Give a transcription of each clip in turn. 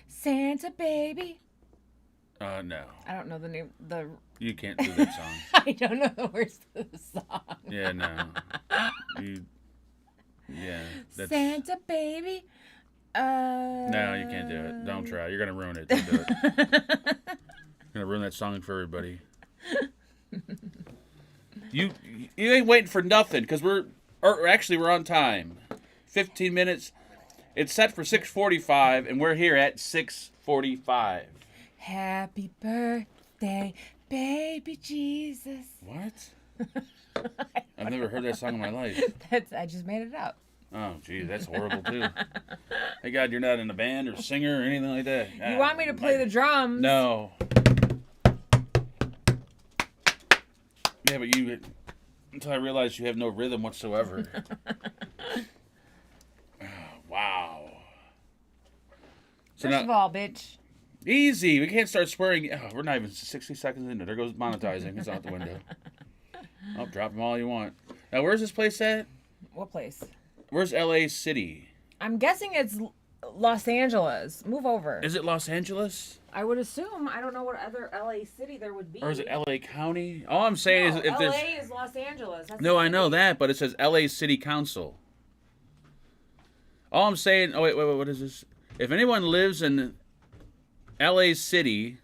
Santa baby. No. I don't know the name. You can't do that song. I don't know the words to the song. Yeah, no. That's... Santa baby. No, you can't do it. Don't try. You're gonna ruin it. Don't do it. You're gonna ruin that song for everybody. You ain't waiting for nothing because we're on time. 15 minutes. It's set for 6:45, and we're here at 6:45. Happy birthday, baby Jesus. What? I've never heard that song in my life. I just made it up. Oh, geez, that's horrible, too. Hey, God, you're not in a band or singer or anything like that. You want me to play the drums? No. Yeah, but until I realized you have no rhythm whatsoever. Wow. First of all, bitch. Easy. We can't start swearing. Oh, we're not even 60 seconds into it. There goes monetizing. It's out the window. Oh, drop them all you want. Now, where's this place at? What place? Where's LA City? I'm guessing it's Los Angeles. Move over. Is it Los Angeles? I would assume. I don't know what other LA city there would be. Or is it LA County? All I'm saying is if there's... LA is Los Angeles. That's no, I know that, but it says LA City Council. All I'm saying... Oh, wait, what is this? If anyone lives in LA City,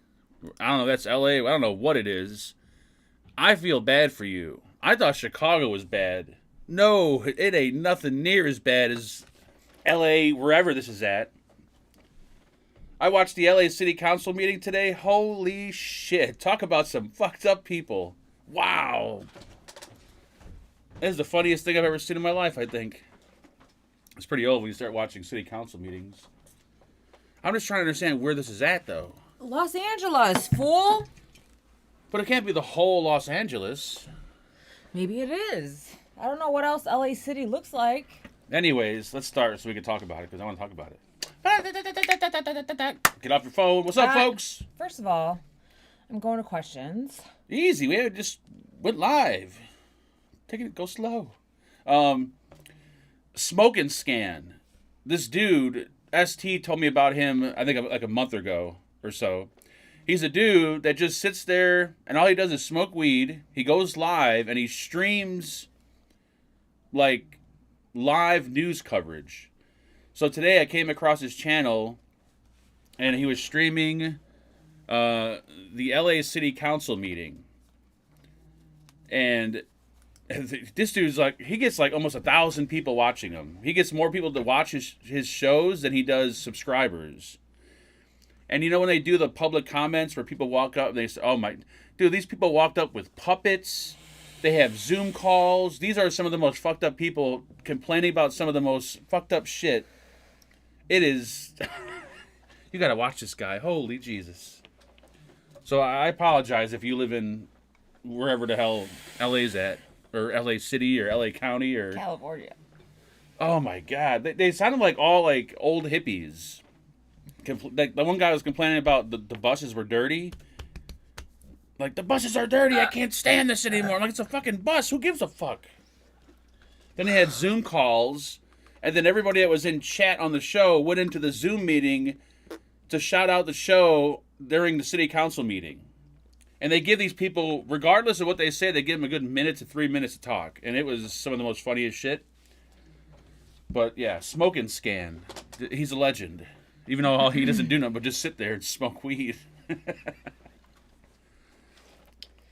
I don't know, that's LA, I don't know what it is, I feel bad for you. I thought Chicago was bad. No, it ain't nothing near as bad as LA, wherever this is at. I watched the LA City Council meeting today. Holy shit. Talk about some fucked up people. Wow. This is the funniest thing I've ever seen in my life, I think. It's pretty old when you start watching city council meetings. I'm just trying to understand where this is at, though. Los Angeles, fool. But it can't be the whole Los Angeles. Maybe it is. I don't know what else LA City looks like. Anyways, let's start so we can talk about it, because I want to talk about it. Get off your phone. What's up, folks? First of all, I'm going to questions. Easy. We just went live. Go slow. Smoking Scan. This dude, ST told me about him, I think like a month ago or so. He's a dude that just sits there and all he does is smoke weed. He goes live and he streams like live news coverage. So today I came across his channel and he was streaming the LA City Council meeting. And this dude's like, he gets like almost 1,000 people watching him. He gets more people to watch his shows than he does subscribers. And you know when they do the public comments where people walk up and they say, oh my, dude, these people walked up with puppets. They have Zoom calls. These are some of the most fucked up people complaining about some of the most fucked up shit. It is, you gotta watch this guy. Holy Jesus. So I apologize if you live in wherever the hell LA's at. Or LA City or LA County or... California. Oh my God. They sounded like all like old hippies. Like the one guy was complaining about the buses were dirty. Like, the buses are dirty. I can't stand this anymore. I'm like, it's a fucking bus. Who gives a fuck? Then they had Zoom calls. And then everybody that was in chat on the show went into the Zoom meeting to shout out the show during the city council meeting. And they give these people, regardless of what they say, they give them a good minute to 3 minutes to talk. And it was some of the most funniest shit. But yeah, Smoking Scan. He's a legend. Even though he doesn't do nothing but just sit there and smoke weed.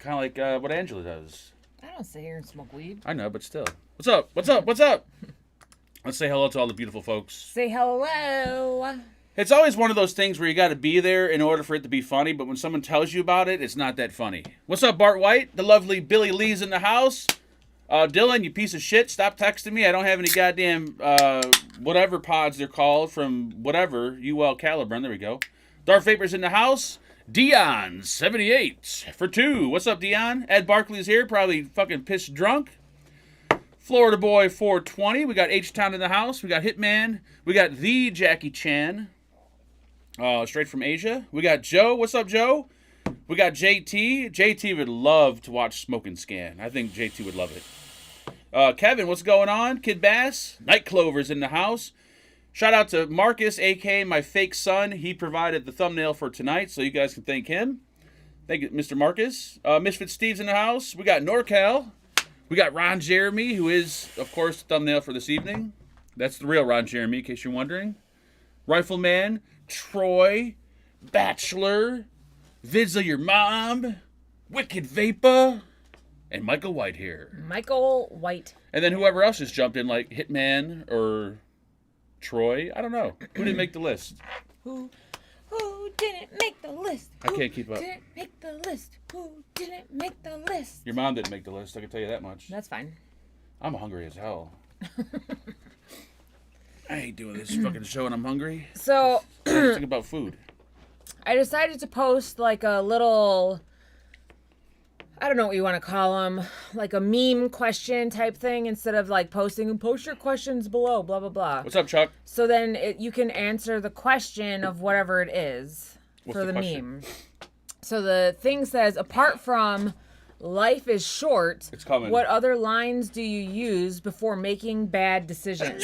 Kind of like what Angela does. I don't sit here and smoke weed. I know, but still. What's up? What's up? What's up? Let's say hello to all the beautiful folks. Say hello. It's always one of those things where you got to be there in order for it to be funny, but when someone tells you about it, it's not that funny. What's up, Bart White? The lovely Billy Lee's in the house. Dylan, you piece of shit, stop texting me. I don't have any goddamn whatever pods they're called from whatever. UL Caliburn, there we go. Darth Vapor's in the house. Dion, 78 for 2. What's up, Dion? Ed Barkley's here, probably fucking pissed drunk. Florida Boy 420. We got H-Town in the house. We got Hitman. We got the Jackie Chan. Straight from Asia. We got Joe. What's up, Joe? We got JT. JT would love to watch Smoking Scan. I think JT would love it. Kevin, what's going on? Kid Bass. Night Clover's in the house. Shout out to Marcus, a.k.a. my fake son. He provided the thumbnail for tonight, so you guys can thank him. Thank you, Mr. Marcus. Misfit Steve's in the house. We got NorCal. We got Ron Jeremy, who is, of course, the thumbnail for this evening. That's the real Ron Jeremy, in case you're wondering. Rifleman, Troy, Bachelor, Vids of Your Mom, Wicked Vapor, and Michael White here. Michael White. And then whoever else just jumped in, like Hitman or Troy. I don't know. Who didn't make the list? Who didn't make the list? I can't keep up. Who didn't make the list? Who didn't make the list? Your mom didn't make the list, I can tell you that much. That's fine. I'm hungry as hell. I hate doing this fucking show and I'm hungry. So, Think about food. I decided to post like a little, I don't know what you want to call them, like a meme question type thing instead of like post your questions below, blah, blah, blah. What's up, Chuck? So then you can answer the question of whatever it is for the question? meme. So the thing says, apart from life is short, It's coming. what other lines do you use before making bad decisions?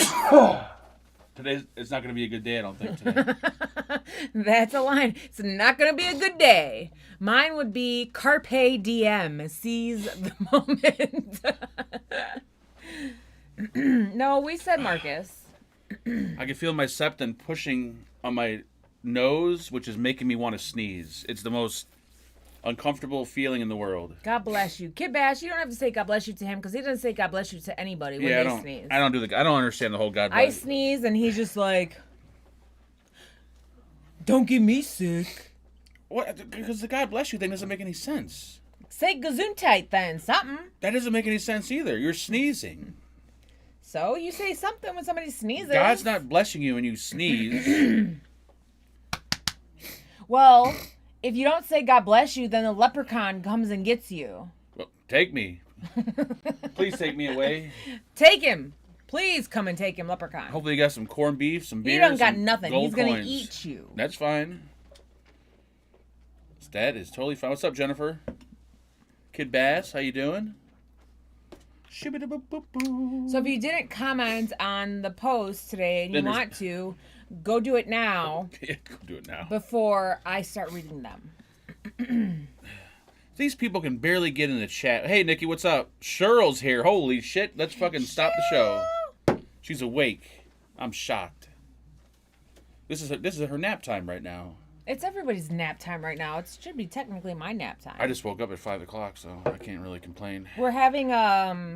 Today, it's not going to be a good day, I don't think, today. That's a line. It's not going to be a good day. Mine would be carpe diem, seize the moment. No, we said Marcus. I can feel my septum pushing on my nose, which is making me want to sneeze. It's the most uncomfortable feeling in the world. God bless you. Kid Bash, you don't have to say God bless you to him because he doesn't say God bless you to anybody when they sneeze. I don't understand the whole God I bless. sneeze and he's just like, don't get me sick. What? Because the God bless you thing doesn't make any sense. Say Gesundheit then, something. That doesn't make any sense either. You're sneezing. So you say something when somebody sneezes. God's not blessing you when you sneeze. Well, if you don't say God bless you, then the leprechaun comes and gets you. Well, take me. Please take me away. Take him. Please come and take him, leprechaun. Hopefully you got some corned beef, some beer. He don't got some nothing. gold He's going to coins. eat you. That's fine. That is totally fine. What's up, Jennifer? Kid Bass, how you doing? So if you didn't comment on the post today and you want to, go do it now. Yeah, go do it now. Before I start reading them. These people can barely get in the chat. Hey, Nikki, what's up? Cheryl's here. Holy shit. Let's fucking stop the show. She's awake. I'm shocked. This is her nap time right now. It's everybody's nap time right now. It should be technically my nap time. I just woke up at 5 o'clock, so I can't really complain. We're having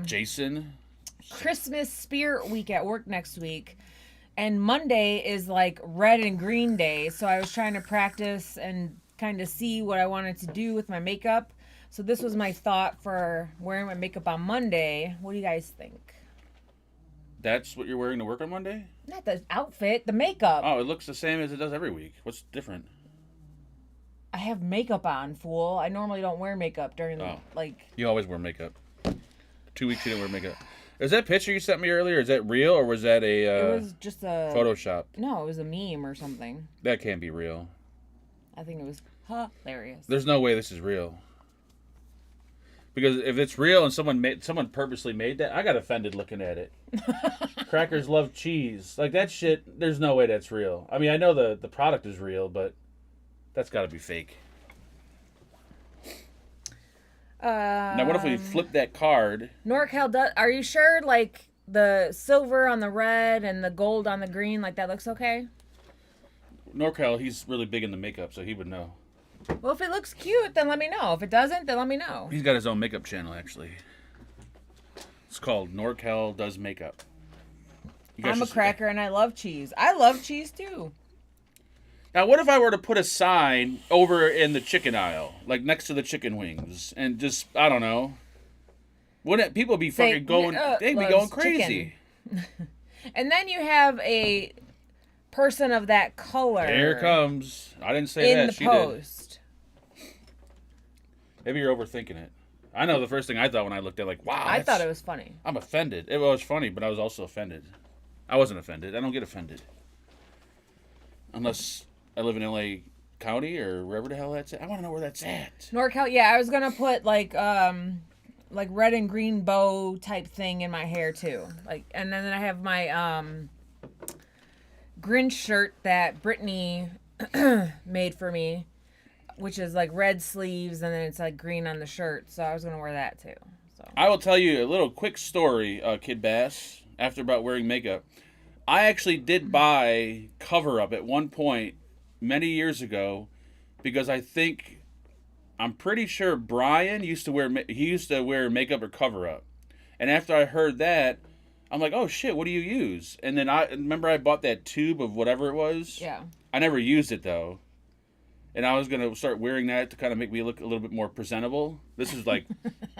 Jason? Christmas spirit week at work next week. And Monday is like red and green day. So I was trying to practice and kind of see what I wanted to do with my makeup. So this was my thought for wearing my makeup on Monday. What do you guys think? That's what you're wearing to work on Monday? Not the outfit, the makeup. Oh, it looks the same as it does every week. What's different? I have makeup on, fool. I normally don't wear makeup during the, You always wear makeup. 2 weeks you didn't wear makeup. Is that picture you sent me earlier, is that real, or was that a... it was just a... Photoshop? No, it was a meme or something. That can't be real. I think it was hilarious. There's no way this is real. Because if it's real and someone purposely made that, I got offended looking at it. Crackers love cheese. Like, that shit, there's no way that's real. I mean, I know the product is real, but that's got to be fake. Now, what if we flip that card? NorCal, are you sure, like, the silver on the red and the gold on the green, like, that looks okay? NorCal, he's really big in the makeup, so he would know. Well, if it looks cute, then let me know. If it doesn't, then let me know. He's got his own makeup channel, actually. It's called NorCal Does Makeup. I'm a cracker and I love cheese. I love cheese, too. Now, what if I were to put a sign over in the chicken aisle, like next to the chicken wings, and just, I don't know, wouldn't people be fucking going, they'd be going crazy. And then you have a person of that color. Here it comes. I didn't say that. She post. Did. Maybe you're overthinking it. I know the first thing I thought when I looked at it, like, wow. I thought it was funny. I'm offended. It was funny, but I was also offended. I wasn't offended. I don't get offended. Unless I live in LA County or wherever the hell that's at. I want to know where that's at. NorCal, yeah, I was going to put like red and green bow type thing in my hair too. Like, and then I have my Grinch shirt that Brittany made for me, which is like red sleeves and then it's like green on the shirt. So I was gonna wear that too. So I will tell you a little quick story, Kid Bass, after about wearing makeup. I actually did buy Cover Up at one point many years ago because I'm pretty sure Brian used to wear makeup or Cover Up. And after I heard that, I'm like, oh shit, what do you use? And then I remember I bought that tube of whatever it was. yeah. I never used it though. And I was going to start wearing that to kind of make me look a little bit more presentable. This is like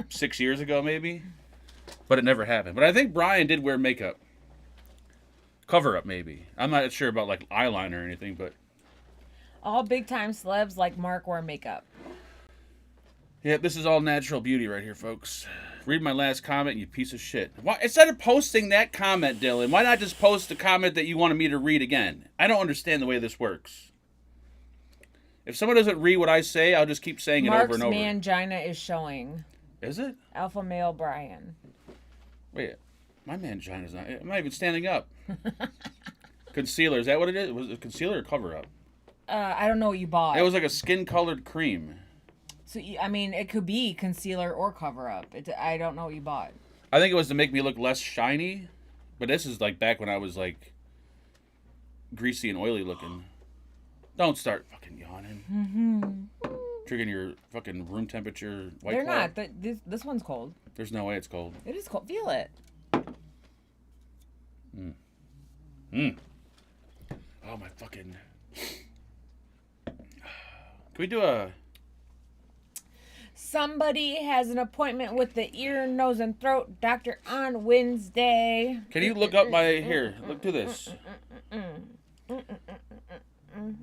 6 years ago maybe. But it never happened. But I think Brian did wear makeup. Cover Up maybe. I'm not sure about like eyeliner or anything, but All big time celebs like Mark wear makeup. yeah, this is all natural beauty right here, folks. Read my last comment, you piece of shit. Why, instead of posting that comment, Dylan, why not just post the comment that you wanted me to read again? I don't understand the way this works. If someone doesn't read what I say, I'll just keep saying it over and over. Mark's mangina is showing. Is it? Alpha male Brian. Wait, my mangina's not. I'm not even standing up. Concealer, is that what it is? Was it concealer or Cover Up? I don't know what you bought. It was like a skin-colored cream. So I mean, it could be concealer or Cover Up. I don't know what you bought. I think it was to make me look less shiny, but this is like back when I was like greasy and oily looking. Don't start fucking yawning. Mm-hmm. Triggering your fucking room temperature white They're claw. not. This one's cold. There's no way it's cold. It is cold. Feel it. Oh my fucking. Can we do a? Somebody has an appointment with the ear, nose, and throat doctor on Wednesday. Can you look up my here? Look to this.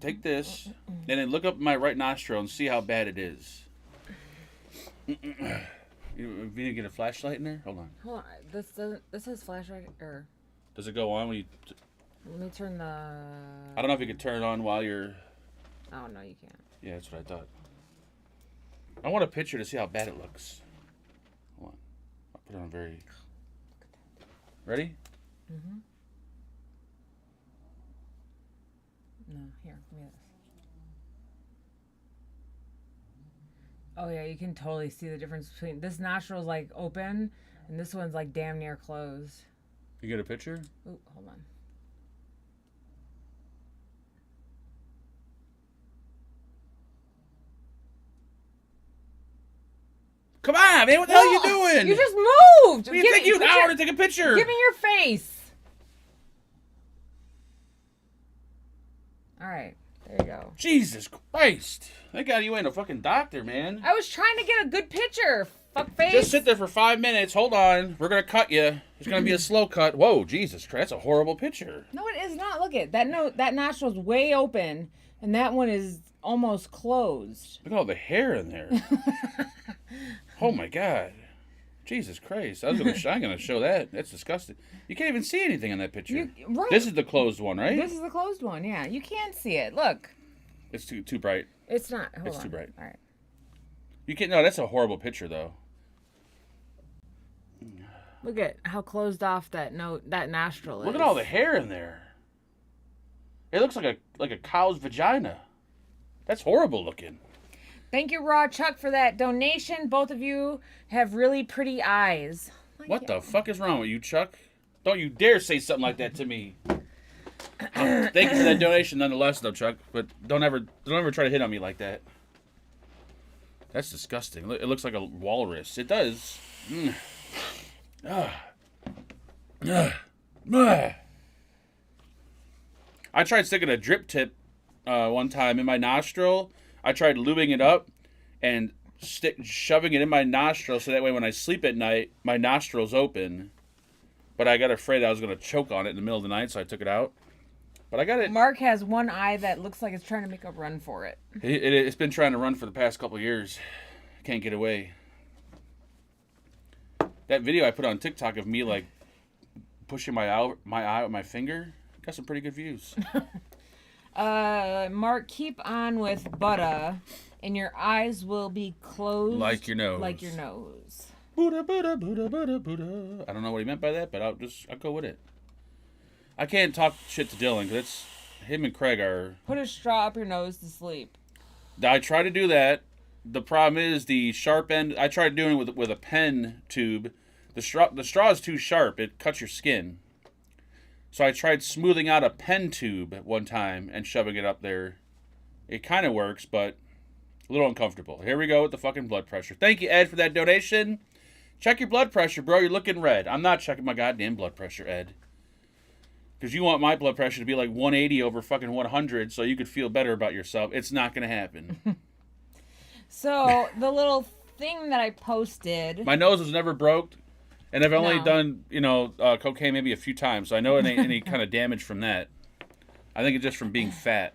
Take this, and then look up my right nostril and see how bad it is. You need to get a flashlight in there? Hold on. Hold on. This has flashlight or. Does it go on when you? Let me turn the. I don't know if you can turn it on while you're. Oh no, you can't. Yeah, that's what I thought. I want a picture to see how bad it looks. Hold on. I'll put it on very. Ready? Mm-hmm. No, here, give me this. Oh yeah, you can totally see the difference between this nostril's like open and this one's like damn near closed. You get a picture? Ooh, hold on. Come on, man! What the hell are you doing? You just moved. What do you think you an hour to take a picture? Give me your face. All right, there you go. Jesus Christ! Thank God you ain't a fucking doctor, man. I was trying to get a good picture. Fuck face. Just sit there for 5 minutes. Hold on. We're gonna cut you. It's gonna be a slow cut. Whoa, Jesus Christ! That's a horrible picture. No, it is not. Look at that. No, that nostril's way open, and that one is almost closed. Look at all the hair in there. Oh my God. Jesus Christ. I'm gonna show that. That's disgusting. You can't even see anything in that picture. Right. This is the closed one, right? This is the closed one. Yeah, you can't see it. Look. It's too bright. It's not. Hold It's on. too bright. All right. You can't. No, that's a horrible picture, though. Look at how closed off that nostril is. Look at all the hair in there. It looks like a cow's vagina. That's horrible looking. Thank you, Raw Chuck, for that donation. Both of you have really pretty eyes. What the fuck is wrong with you, Chuck? Don't you dare say something like that to me. Thank you for that donation, nonetheless, though, Chuck. But don't ever try to hit on me like that. That's disgusting. It looks like a walrus. It does. I tried sticking a drip tip one time in my nostril. I tried lubing it up and shoving it in my nostril so that way when I sleep at night, my nostril's open. But I got afraid I was going to choke on it in the middle of the night, so I took it out. But I got it. Mark has one eye that looks like it's trying to make a run for it. It's been trying to run for the past couple of years. Can't get away. That video I put on TikTok of me like pushing my eye with my finger got some pretty good views. Mark, keep on with butter, and your eyes will be closed Like your nose. Like your nose. Buddha, Buddha, Buddha, Buddha, Buddha. I don't know what he meant by that, but I'll go with it. I can't talk shit to Dylan because it's him and Craig are. Put a straw up your nose to sleep. I try to do that. The problem is the sharp end. I tried doing it with a pen tube. The straw is too sharp. It cuts your skin. So I tried smoothing out a pen tube at one time and shoving it up there. It kind of works, but a little uncomfortable. Here we go with the fucking blood pressure. Thank you, Ed, for that donation. Check your blood pressure, bro. You're looking red. I'm not checking my goddamn blood pressure, Ed. Because you want my blood pressure to be like 180 over fucking 100 so you could feel better about yourself. It's not going to happen. So, the little thing that I posted... My nose was never broke. And I've only No. done, cocaine maybe a few times. So I know it ain't any kind of damage from that. I think it's just from being fat.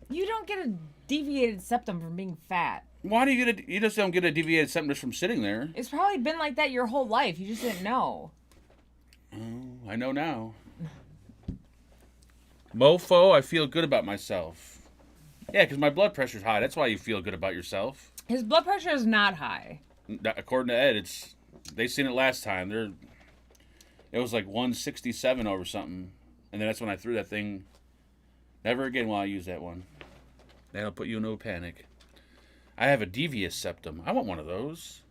You don't get a deviated septum from being fat. Why do you just don't get a deviated septum just from sitting there? It's probably been like that your whole life. You just didn't know. Oh, I know now. Mofo, I feel good about myself. Yeah, because my blood pressure's high. That's why you feel good about yourself. His blood pressure is not high. According to Ed, they seen it last time. It was like 167 over something. And then that's when I threw that thing. Never again will I use that one. That'll put you in no panic. I have a devious septum. I want one of those.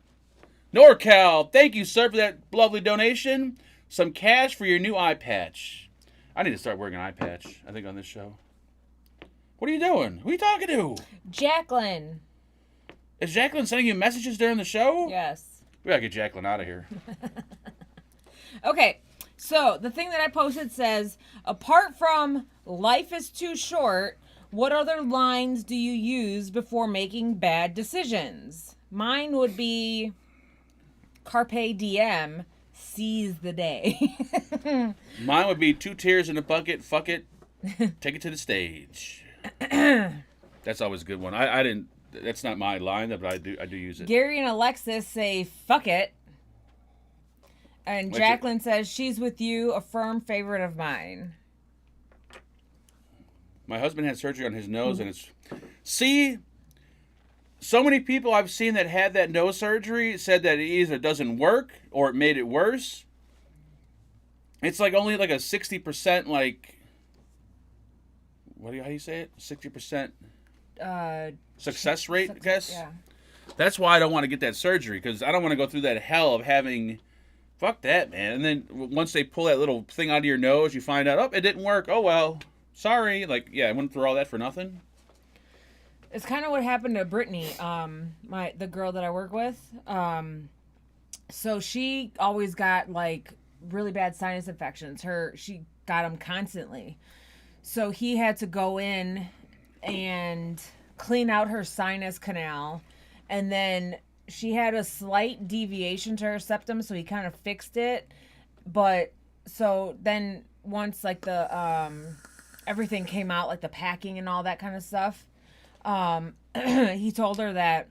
NorCal, thank you, sir, for that lovely donation. Some cash for your new eye patch. I need to start wearing an eye patch, I think, on this show. What are you doing? Who are you talking to? Jacqueline. Is Jacqueline sending you messages during the show? Yes. We gotta get Jacqueline out of here. Okay, so the thing that I posted says, apart from life is too short, what other lines do you use before making bad decisions? Mine would be Carpe Diem, seize the day. Mine would be 2 tears in a bucket, fuck it, take it to the stage. That's always a good one. I didn't, that's not my line, but I do use it. Gary and Alexis say, fuck it. And Jacqueline says, she's with you, a firm favorite of mine. My husband had surgery on his nose, and see, so many people I've seen that had that nose surgery said that it either doesn't work or it made it worse. It's like only like a 60% like, how do you say it? 60% success rate, I guess. Yeah. That's why I don't want to get that surgery, because I don't want to go through that hell of having, fuck that, man. And then once they pull that little thing out of your nose, you find out, oh, it didn't work. Oh, well, sorry. Like, yeah, I went through all that for nothing. It's kind of what happened to Brittany, the girl that I work with. So she always got like really bad sinus infections. She got them constantly. So he had to go in and clean out her sinus canal, and then she had a slight deviation to her septum, so he kind of fixed it. But so then once like the everything came out, like the packing and all that kind of stuff, he told her that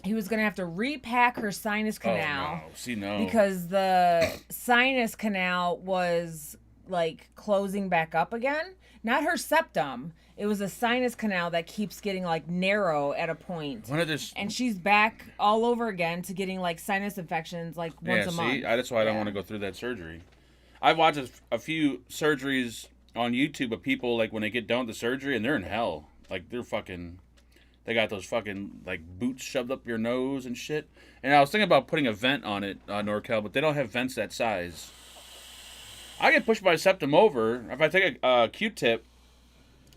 he was gonna have to repack her sinus canal. Oh, no. See, no. Because the sinus canal was like closing back up again. Not her septum. It was a sinus canal that keeps getting like narrow at a point. And she's back all over again to getting like sinus infections like once a month. That's why I don't want to go through that surgery. I've watched a few surgeries on YouTube of people like when they get done with the surgery and they're in hell. Like they got those fucking like boots shoved up your nose and shit. And I was thinking about putting a vent on it, NorCal, but they don't have vents that size. I can push my septum over. If I take a Q-tip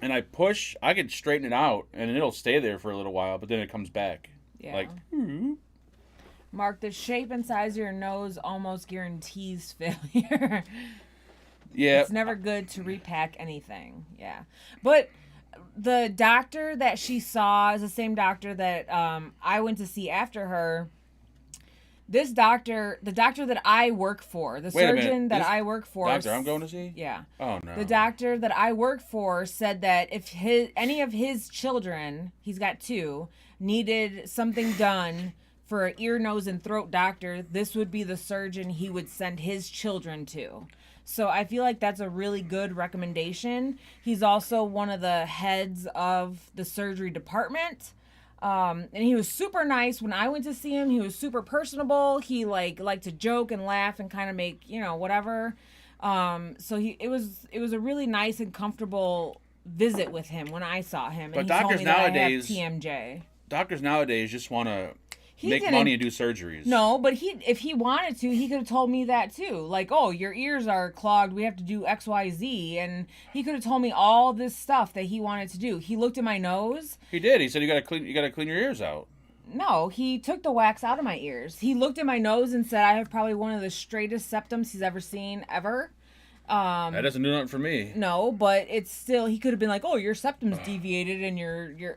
and I push, I can straighten it out and it'll stay there for a little while, but then it comes back. Yeah. Like, Mark, the shape and size of your nose almost guarantees failure. Yeah. It's never good to repack anything. Yeah. But the doctor that she saw is the same doctor that I went to see after her. This doctor, the doctor that I work for, the surgeon that I work for. Doctor I'm going to see? Yeah. Oh, no. The doctor that I work for said that if any of his children, he's got 2, needed something done for an ear, nose, and throat doctor, this would be the surgeon he would send his children to. So I feel like that's a really good recommendation. He's also one of the heads of the surgery department. And he was super nice when I went to see him. He was super personable. He liked to joke and laugh and kind of make, whatever. So it was a really nice and comfortable visit with him when I saw him. But And he told doctors me that I have nowadays- TMJ. Doctors nowadays just want to make didn't- money and do surgeries. No, but if he wanted to, he could have told me that too. Like, oh, your ears are clogged. We have to do X, Y, Z, and he could have told me all this stuff that he wanted to do. He looked at my nose. He did. He said you got to clean your ears out. No, he took the wax out of my ears. He looked at my nose and said I have probably one of the straightest septums he's ever seen ever. That doesn't do nothing for me. No, but it's still, he could have been like, oh, your septum's deviated and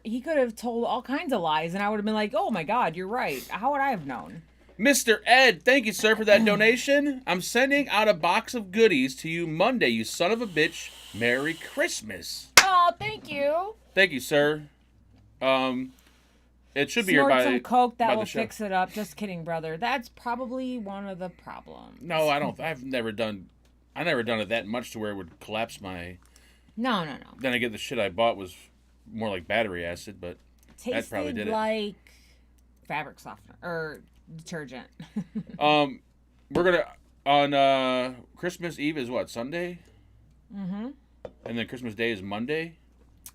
he could have told all kinds of lies and I would have been like, oh my God, you're right. How would I have known? Mr. Ed, thank you, sir, for that donation. I'm sending out a box of goodies to you Monday, you son of a bitch. Merry Christmas. Oh, thank you. Thank you, sir. It should be here Snort by some coke by that the will show. fix it up. Just kidding, brother. That's probably one of the problems. No, I don't. I never done it that much to where it would collapse my. No. Then again, the shit I bought was more like battery acid, but that probably did it. Like fabric softener or detergent. We're gonna on Christmas Eve is what, Sunday? Mm-hmm. And then Christmas Day is Monday.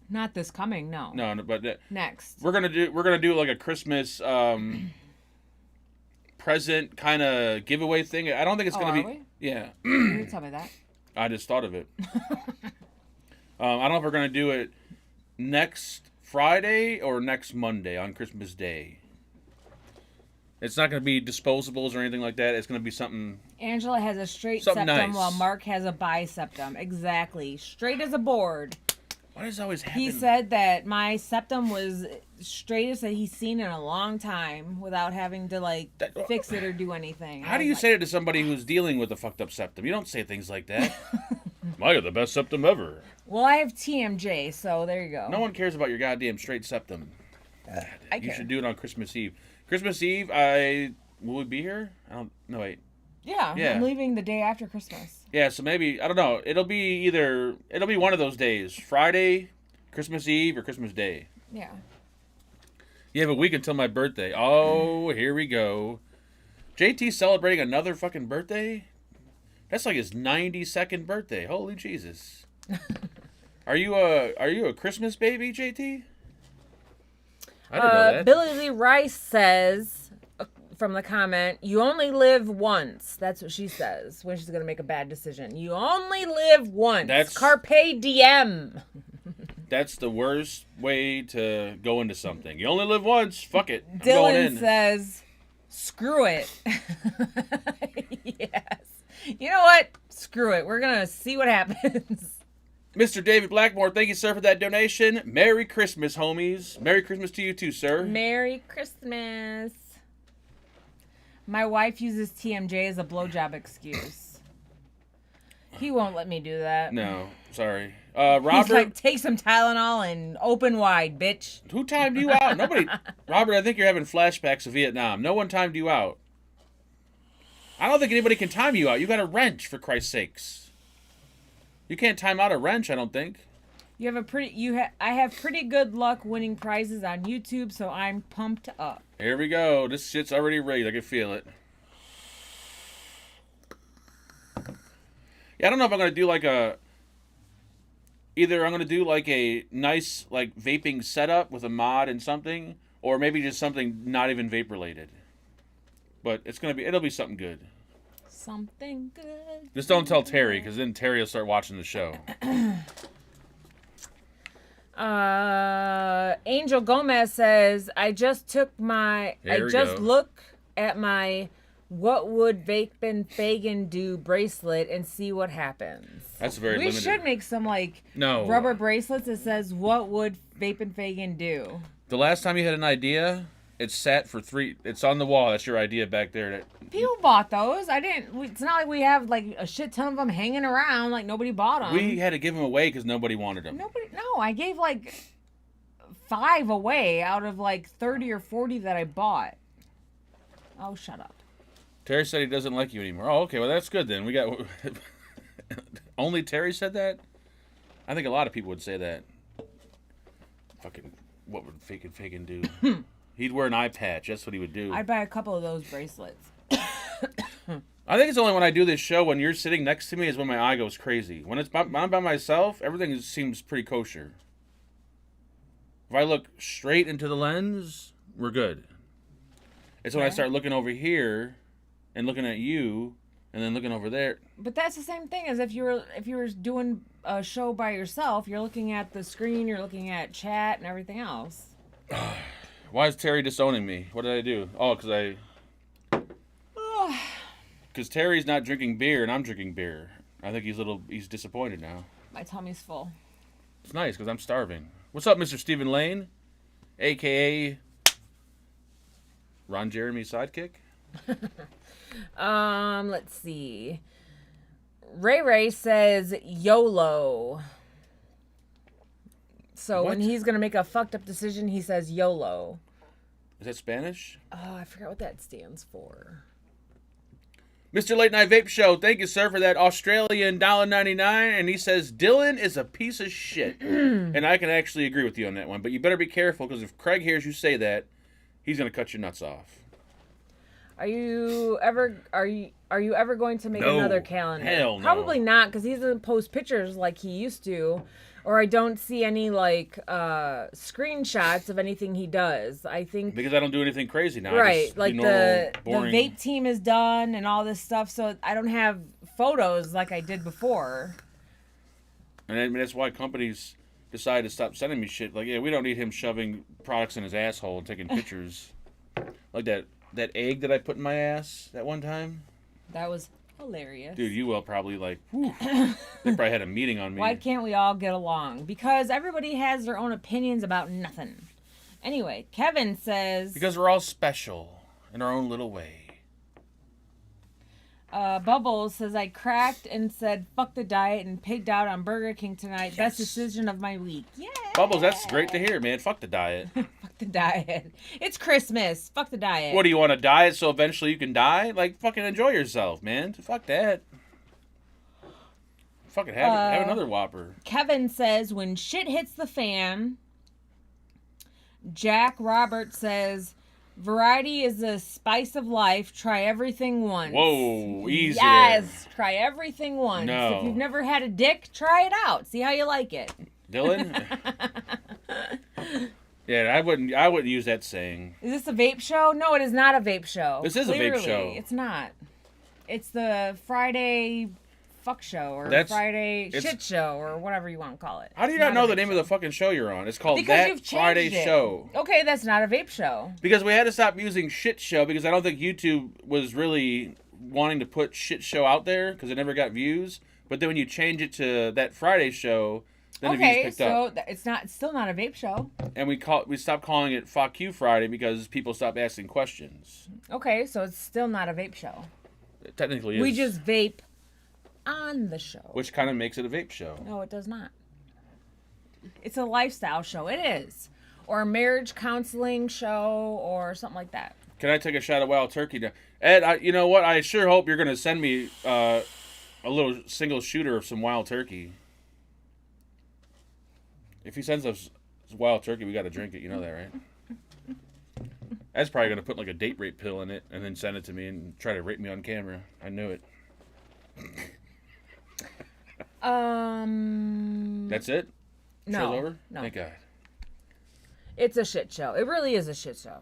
Not this coming, no. No, but Next. we're gonna do like a Christmas present kind of giveaway thing. I don't think it's gonna are be. we? Yeah. You didn't tell me that. I just thought of it. I don't know if we're gonna do it next Friday or next Monday on Christmas Day. It's not gonna be disposables or anything like that. It's gonna be something. Angela has a straight Something septum nice. while Mark has a biseptum. Exactly. Straight as a board. Why does it always happen? He said that my septum was straightest that he's seen in a long time without having to fix it or do anything. How do you say it to somebody who's dealing with a fucked up septum? You don't say things like that. I got the best septum ever. Well, I have TMJ, so there you go. No one cares about your goddamn straight septum. I You care. should do it on Christmas Eve. Christmas Eve, will we be here? I don't. No, wait. Yeah, Yeah. I'm leaving the day after Christmas. Yeah, so maybe I don't know. It'll be one of those days: Friday, Christmas Eve, or Christmas Day. Yeah. You have a week until my birthday. Oh, here we go. JT's celebrating another fucking birthday? That's like his 92nd birthday. Holy Jesus. Are you a Christmas baby, JT? I didn't know that. Billy Lee Rice says from the comment, you only live once. That's what she says when she's going to make a bad decision. You only live once. That's- Carpe diem. That's the worst way to go into something. You only live once. Fuck it. I'm going Dylan in. says, screw it. Yes. You know what? Screw it. We're going to see what happens. Mr. David Blackmore, thank you, sir, for that donation. Merry Christmas, homies. Merry Christmas to you too, sir. Merry Christmas. My wife uses TMJ as a blowjob excuse. He won't let me do that. No, sorry. He's Robert, like, take some Tylenol and open wide, bitch. who timed you out? Nobody. Robert, I think you're having flashbacks of Vietnam. No one timed you out. I don't think anybody can time you out. You got a wrench, for Christ's sakes. You can't time out a wrench, I don't think. You have a pretty. I have pretty good luck winning prizes on YouTube, so I'm pumped up. Here we go. This shit's already rigged. I can feel it. Yeah, I don't know if I'm gonna do like a. Either I'm gonna do like a nice like vaping setup with a mod and something, or maybe just something not even vape related. But it'll be something good. Something good. Just don't tell Terry, because then Terry will start watching the show. Angel Gomez says, I just look at my what would Vaping Fagan do bracelet and see what happens. That's very We limited. should make some No. rubber bracelets that says what would Vaping Fagan do. The last time you had an idea, it sat for 3. It's on the wall. That's your idea back there. People bought those. I didn't. It's not like we have a shit ton of them hanging around. Like nobody bought them. We had to give them away because nobody wanted them. Nobody. No, I gave 5 away out of 30 or 40 that I bought. Oh, shut up. Terry said he doesn't like you anymore. Oh, okay. Well, that's good then. We got. Only Terry said that? I think a lot of people would say that. Fucking. What would Fagan do? He'd wear an eye patch. That's what he would do. I'd buy a couple of those bracelets. I think it's only when I do this show when you're sitting next to me is when my eye goes crazy. When I'm by myself, everything seems pretty kosher. If I look straight into the lens, we're good. It's when I start looking over here and looking at you and then looking over there. But that's the same thing as if you were doing a show by yourself. You're looking at the screen, you're looking at chat and everything else. Why is Terry disowning me? What did I do? Oh, because Terry's not drinking beer and I'm drinking beer. I think he's disappointed now. My tummy's full. It's nice because I'm starving. What's up, Mr. Stephen Lane? A.K.A. Ron Jeremy's sidekick? Let's see. Ray says YOLO. So What? when he's going to make a fucked up decision, he says YOLO. Is that Spanish? Oh, I forgot what that stands for. Mr. Late Night Vape Show, thank you, sir, for that Australian $1.99. And he says, Dylan is a piece of shit. And I can actually agree with you on that one. But you better be careful, because if Craig hears you say that, he's going to cut your nuts off. Are you ever going to make another calendar? Hell no. Probably not, because he doesn't post pictures like he used to. Or I don't see any screenshots of anything he does. I think because I don't do anything crazy now. Right, like normal, the boring... vape team is done and all this stuff, so I don't have photos like I did before. And I mean, that's why companies decide to stop sending me shit. Like, yeah, we don't need him shoving products in his asshole and taking pictures. Like that egg that I put in my ass that one time. That was hilarious. Dude, you will probably whew, they probably had a meeting on me. Why can't we all get along? Because everybody has their own opinions about nothing. Anyway, Kevin says... Because we're all special in our own little way. Bubbles says, I cracked and said, fuck the diet and pigged out on Burger King tonight. Yes. Best decision of my week. Yeah. Bubbles, that's great to hear, man. Fuck the diet. Fuck the diet. It's Christmas. Fuck the diet. What, do you want to diet so eventually you can die? Like, fucking enjoy yourself, man. Fuck that. Fucking have another Whopper. Kevin says, when shit hits the fan. Jack Roberts says, variety is the spice of life. Try everything once. Whoa, easy. Yes, try everything once. No. If you've never had a dick, try it out. See how you like it. Dylan? Yeah, I wouldn't use that saying. Is this a vape show? No, it is not a vape show. This is a vape show. It's not. It's the Friday fuck show or Friday shit show or whatever you want to call it. How do you not know the name of the fucking show you're on? It's called That Friday Show. Okay, that's not a vape show. Because we had to stop using shit show because I don't think YouTube was really wanting to put shit show out there because it never got views. But then when you change it to That Friday Show, then the views picked up. Okay, so it's still not a vape show. And we stopped calling it Fuck You Friday because people stopped asking questions. Okay, so it's still not a vape show. It technically is. We just vape on the show. Which kind of makes it a vape show. No, it does not. It's a lifestyle show. It is. Or a marriage counseling show or something like that. Can I take a shot of Wild Turkey now? Ed, you know what? I sure hope you're going to send me a little single shooter of some Wild Turkey. If he sends us Wild Turkey, we got to drink it. You know that, right? Ed's probably going to put like a date rape pill in it and then send it to me and try to rape me on camera. I knew it. That's it? No. Show's over? No. Thank God. It's a shit show. It really is a shit show.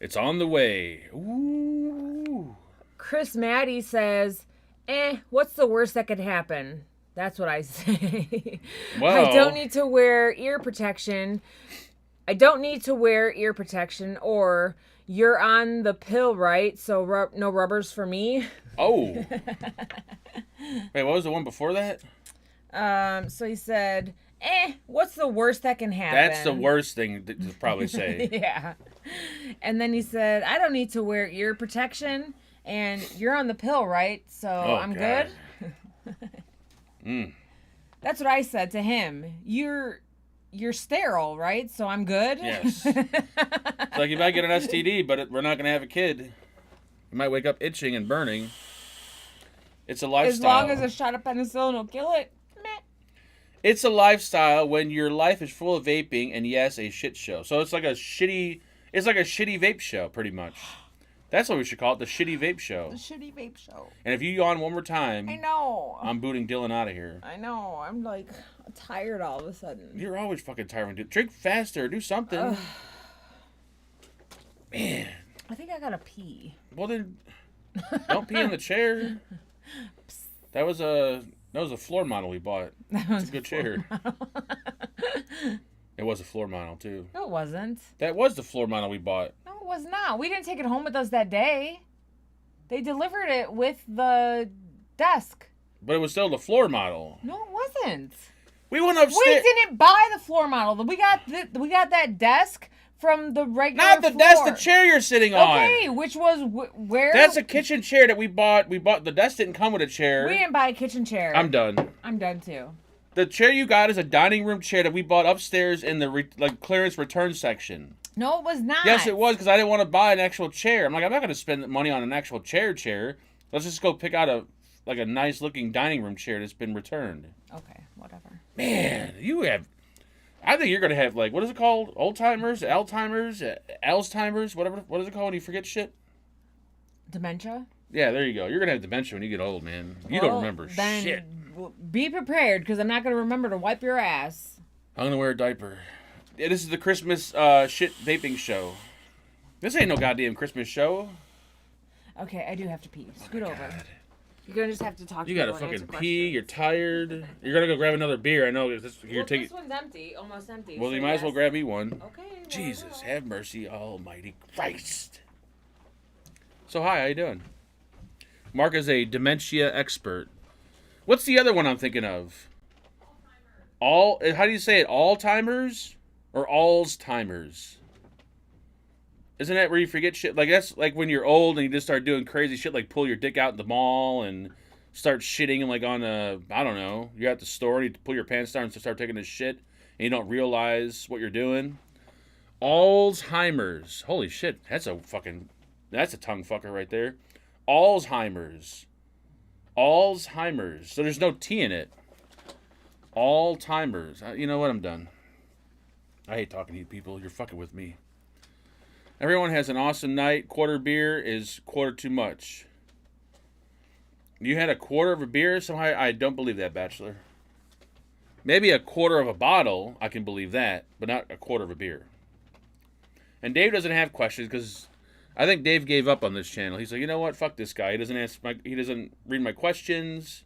It's on the way. Ooh. Chris Maddie says, what's the worst that could happen? That's what I say. Well, I don't need to wear ear protection. Or you're on the pill, right? So no rubbers for me. Oh. Wait, what was the one before that? So he said, what's the worst that can happen? That's the worst thing to probably say. Yeah. And then he said, I don't need to wear ear protection, and you're on the pill, right? So I'm God. good. That's what I said to him. You're sterile, right? So I'm good. Yes. It's like you might get an STD, but we're not going to have a kid. You might wake up itching and burning. It's a lifestyle. As long as a shot of penicillin will kill it. Meh. It's a lifestyle when your life is full of vaping and yes, a shit show. So it's like a shitty vape show, pretty much. That's what we should call it, the Shitty Vape Show. The Shitty Vape Show. And if you yawn one more time, I know. I'm booting Dylan out of here. I know. I'm like tired all of a sudden. You're always fucking tired. Drink faster. Do something. Man. I think I gotta pee. Well then, don't pee in the chair. That was a floor model we bought. It's a good chair. It was a floor model too. No, it wasn't. That was the floor model we bought. No, it was not. We didn't take it home with us that day. They delivered it with the desk. But it was still the floor model. No, it wasn't. We went upstairs. We didn't buy the floor model. We got that desk from the regular Not the floor. desk, the chair you're sitting on. Okay, which was where? That's a kitchen chair that we bought. The desk didn't come with a chair. We didn't buy a kitchen chair. I'm done. I'm done too. The chair you got is a dining room chair that we bought upstairs in the clearance return section. No, it was not. Yes, it was, because I didn't want to buy an actual chair. I'm like, I'm not going to spend money on an actual chair. Let's just go pick out a nice looking dining room chair that's been returned. Okay, whatever. Man, I think you're going to have, like, what is it called? Old-timers? Alzheimer's? Alzheimer's? Whatever. What is it called when you forget shit? Dementia? Yeah, there you go. You're going to have dementia when you get old, man. You don't remember shit. Be prepared, because I'm not going to remember to wipe your ass. I'm going to wear a diaper. Yeah, this is the Christmas shit vaping show. This ain't no goddamn Christmas show. Okay, I do have to pee. Scoot over. You're going to just have to talk to You me gotta while I answer fucking pee. questions. You're tired. You're going to go grab another beer. I know. This one's empty. Almost empty. Well, so you might as well grab me one. Okay. Well, Jesus, have mercy, almighty Christ. So, hi, how you doing? Mark is a dementia expert. What's the other one I'm thinking of? How do you say it? All-timers? Or Alzheimer's? Isn't that where you forget shit? Like, that's like when you're old and you just start doing crazy shit, like pull your dick out in the mall and start shitting, like on I don't know, you're at the store and you pull your pants down and start taking this shit and you don't realize what you're doing. Alzheimer's. Holy shit, that's a tongue fucker right there. Alzheimer's. So there's no T in it. All-timers. You know what? I'm done. I hate talking to you people. You're fucking with me. Everyone has an awesome night. Quarter beer is quarter too much. You had a quarter of a beer? Somehow I don't believe that, Bachelor. Maybe a quarter of a bottle, I can believe that, but not a quarter of a beer. And Dave doesn't have questions because I think Dave gave up on this channel. He's like, you know what? Fuck this guy. He doesn't read my questions.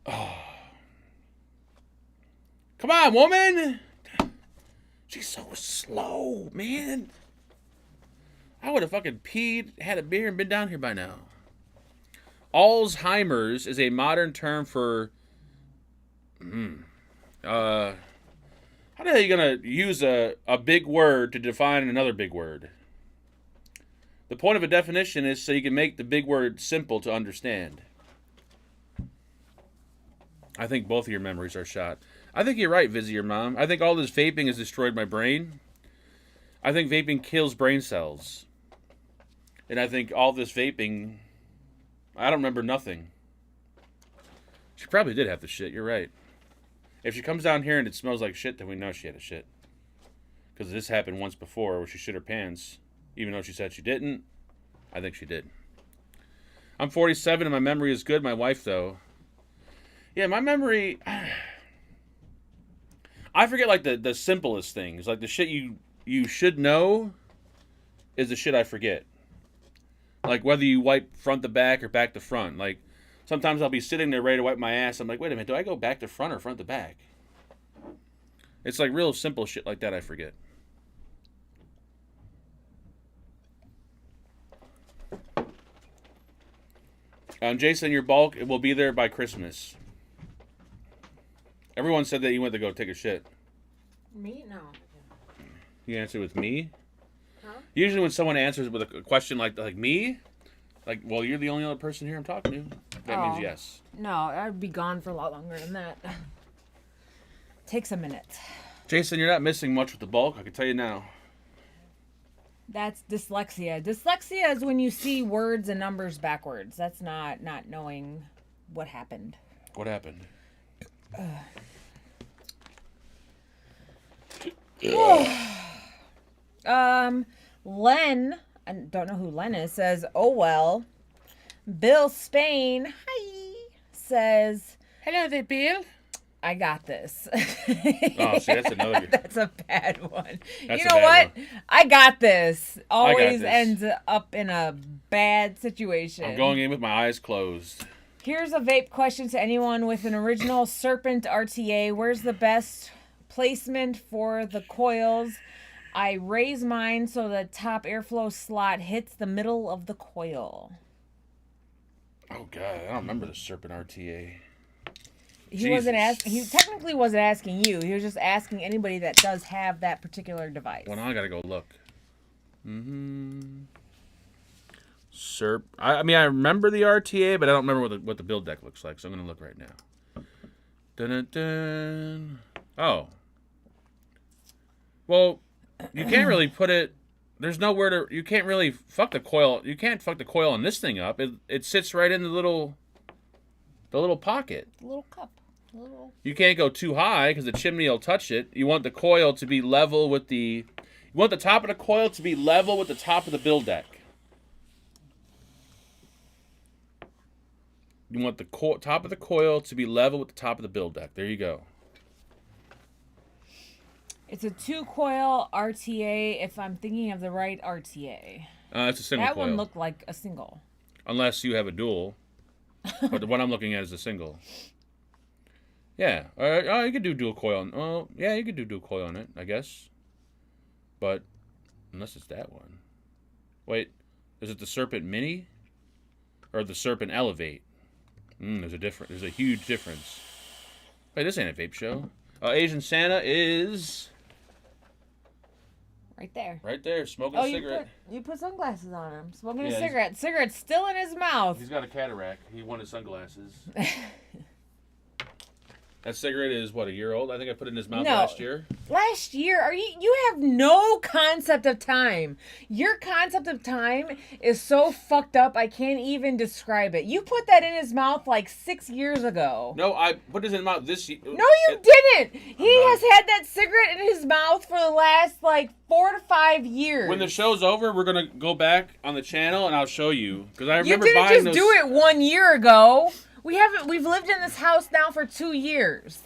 Oh. Come on, woman! She's so slow, man. I would have fucking peed, had a beer, and been down here by now. Alzheimer's is a modern term for... how the hell are you going to use a big word to define another big word? The point of a definition is so you can make the big word simple to understand. I think both of your memories are shot. I think you're right, Vizzy, your mom. I think all this vaping has destroyed my brain. I think vaping kills brain cells. And I think all this vaping... I don't remember nothing. She probably did have the shit, you're right. If she comes down here and it smells like shit, then we know she had a shit. Because this happened once before where she shit her pants. Even though she said she didn't, I think she did. I'm 47 and my memory is good. My wife, though... Yeah, my memory... I forget, like, the simplest things. Like, the shit you should know is the shit I forget. Like, whether you wipe front to back or back to front. Like, sometimes I'll be sitting there ready to wipe my ass. I'm like, wait a minute, do I go back to front or front to back? It's, like, real simple shit like that I forget. Jason, your bulk, it will be there by Christmas. Everyone said that you went to go take a shit. Me? No. You answered with me? Huh? Usually when someone answers with a question like me, like, well, you're the only other person here I'm talking to, that means yes. No, I'd be gone for a lot longer than that. Takes a minute. Jason, you're not missing much with the bulk, I can tell you now. That's dyslexia. Dyslexia is when you see words and numbers backwards. That's not knowing what happened. What happened? Len I don't know who Len is, says, oh well. Bill Spain, hi, says, hello there, Bill. I got this. Oh, see, that's another. That's a bad one. That's you know a bad what? one. I got this. Always this. ends up in a bad situation. I'm going in with my eyes closed. Here's a vape question to anyone with an original Serpent RTA. Where's the best placement for the coils? I raise mine so the top airflow slot hits the middle of the coil. Oh, God. I don't remember the Serpent RTA. He wasn't asking. He technically wasn't asking you. He was just asking anybody that does have that particular device. Well, now I gotta go look. I mean, I remember the RTA, but I don't remember what the build deck looks like. So I'm gonna look right now. Dun-dun-dun. Oh. Well, you can't really put it. There's nowhere to. You can't really fuck the coil. You can't fuck the coil on this thing up. It sits right in the little pocket. The little cup. You can't go too high because the chimney will touch it. You want the coil to be level with the. You want the top of the coil to be level with the top of the build deck. You want the top of the coil to be level with the top of the build deck. There you go. It's a 2-coil RTA. If I'm thinking of the right RTA, It's a single that coil. one looked like a single. Unless you have a dual, but the one I'm looking at is a single. Yeah, you could do dual coil. Oh, yeah, you could do dual coil on it, I guess. But unless it's that one. Wait, is it the Serpent Mini or the Serpent Elevate? There's a huge difference. Wait, this ain't a vape show. Asian Santa is Right there. right there, smoking a cigarette. You put sunglasses on him. Smoking Yeah, a cigarette. Cigarette's still in his mouth. He's got a cataract. He wanted sunglasses. That cigarette is, what, a year old? I think I put it in his mouth last year. Last year? You have no concept of time. Your concept of time is so fucked up, I can't even describe it. You put that in his mouth like 6 years ago. No, I put it in his mouth this year. No, you didn't. He has had that cigarette in his mouth for the last, 4 to 5 years. When the show's over, we're going to go back on the channel and I'll show you. Because I remember you didn't buying just do it 1 year ago. We've lived in this house now for 2 years.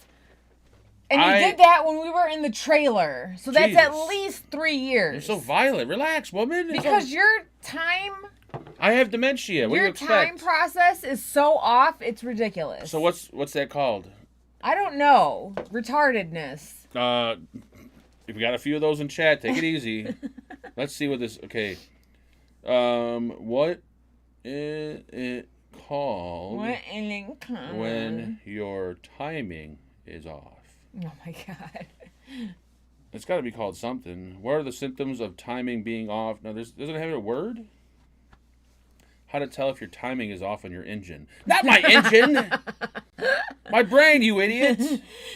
And you did that when we were in the trailer. So that's at least 3 years. You're so violent. Relax, woman. Because your time... I have dementia. What do you expect? Your time process is so off, it's ridiculous. So what's that called? I don't know. Retardedness. If we got a few of those in chat, take it easy. Let's see what this... Okay. What is it called when your timing is off? Oh my God. It's got to be called something. What are the symptoms of timing being off? Now, doesn't it have a word? How to tell if your timing is off on your engine. Not my engine! My brain, you idiot!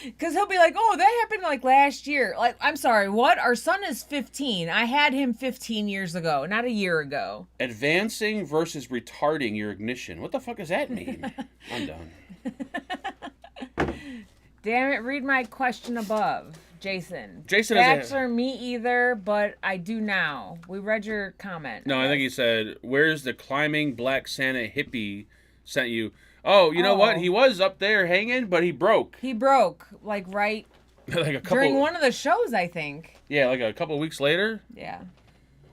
Because he'll be like, oh, that happened last year. I'm sorry, what? Our son is 15. I had him 15 years ago, not a year ago. Advancing versus retarding your ignition. What the fuck does that mean? I'm done. Damn it, read my question above, Jason. Jason Bachelor, me either, but I do now. We read your comment. No, I think he said, where's the climbing Black Santa hippie sent you? Oh, you know what? He was up there hanging, but he broke. He broke, right during one of the shows, I think. Yeah, a couple of weeks later. Yeah.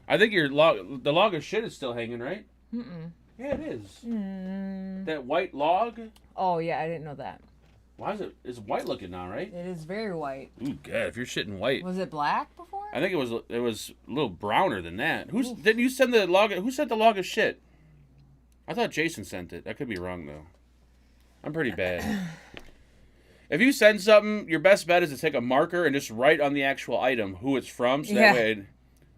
I think the log of shit is still hanging, right? Mm-mm. Yeah, it is. That white log? Oh, yeah, I didn't know that. Why is it? It's white looking now, right? It is very white. Ooh, God! If you're shitting white. Was it black before? I think it was a little browner than that. Didn't you send the log? Who sent the log of shit? I thought Jason sent it. I could be wrong though. I'm pretty bad. If you send something, your best bet is to take a marker and just write on the actual item who it's from, so that way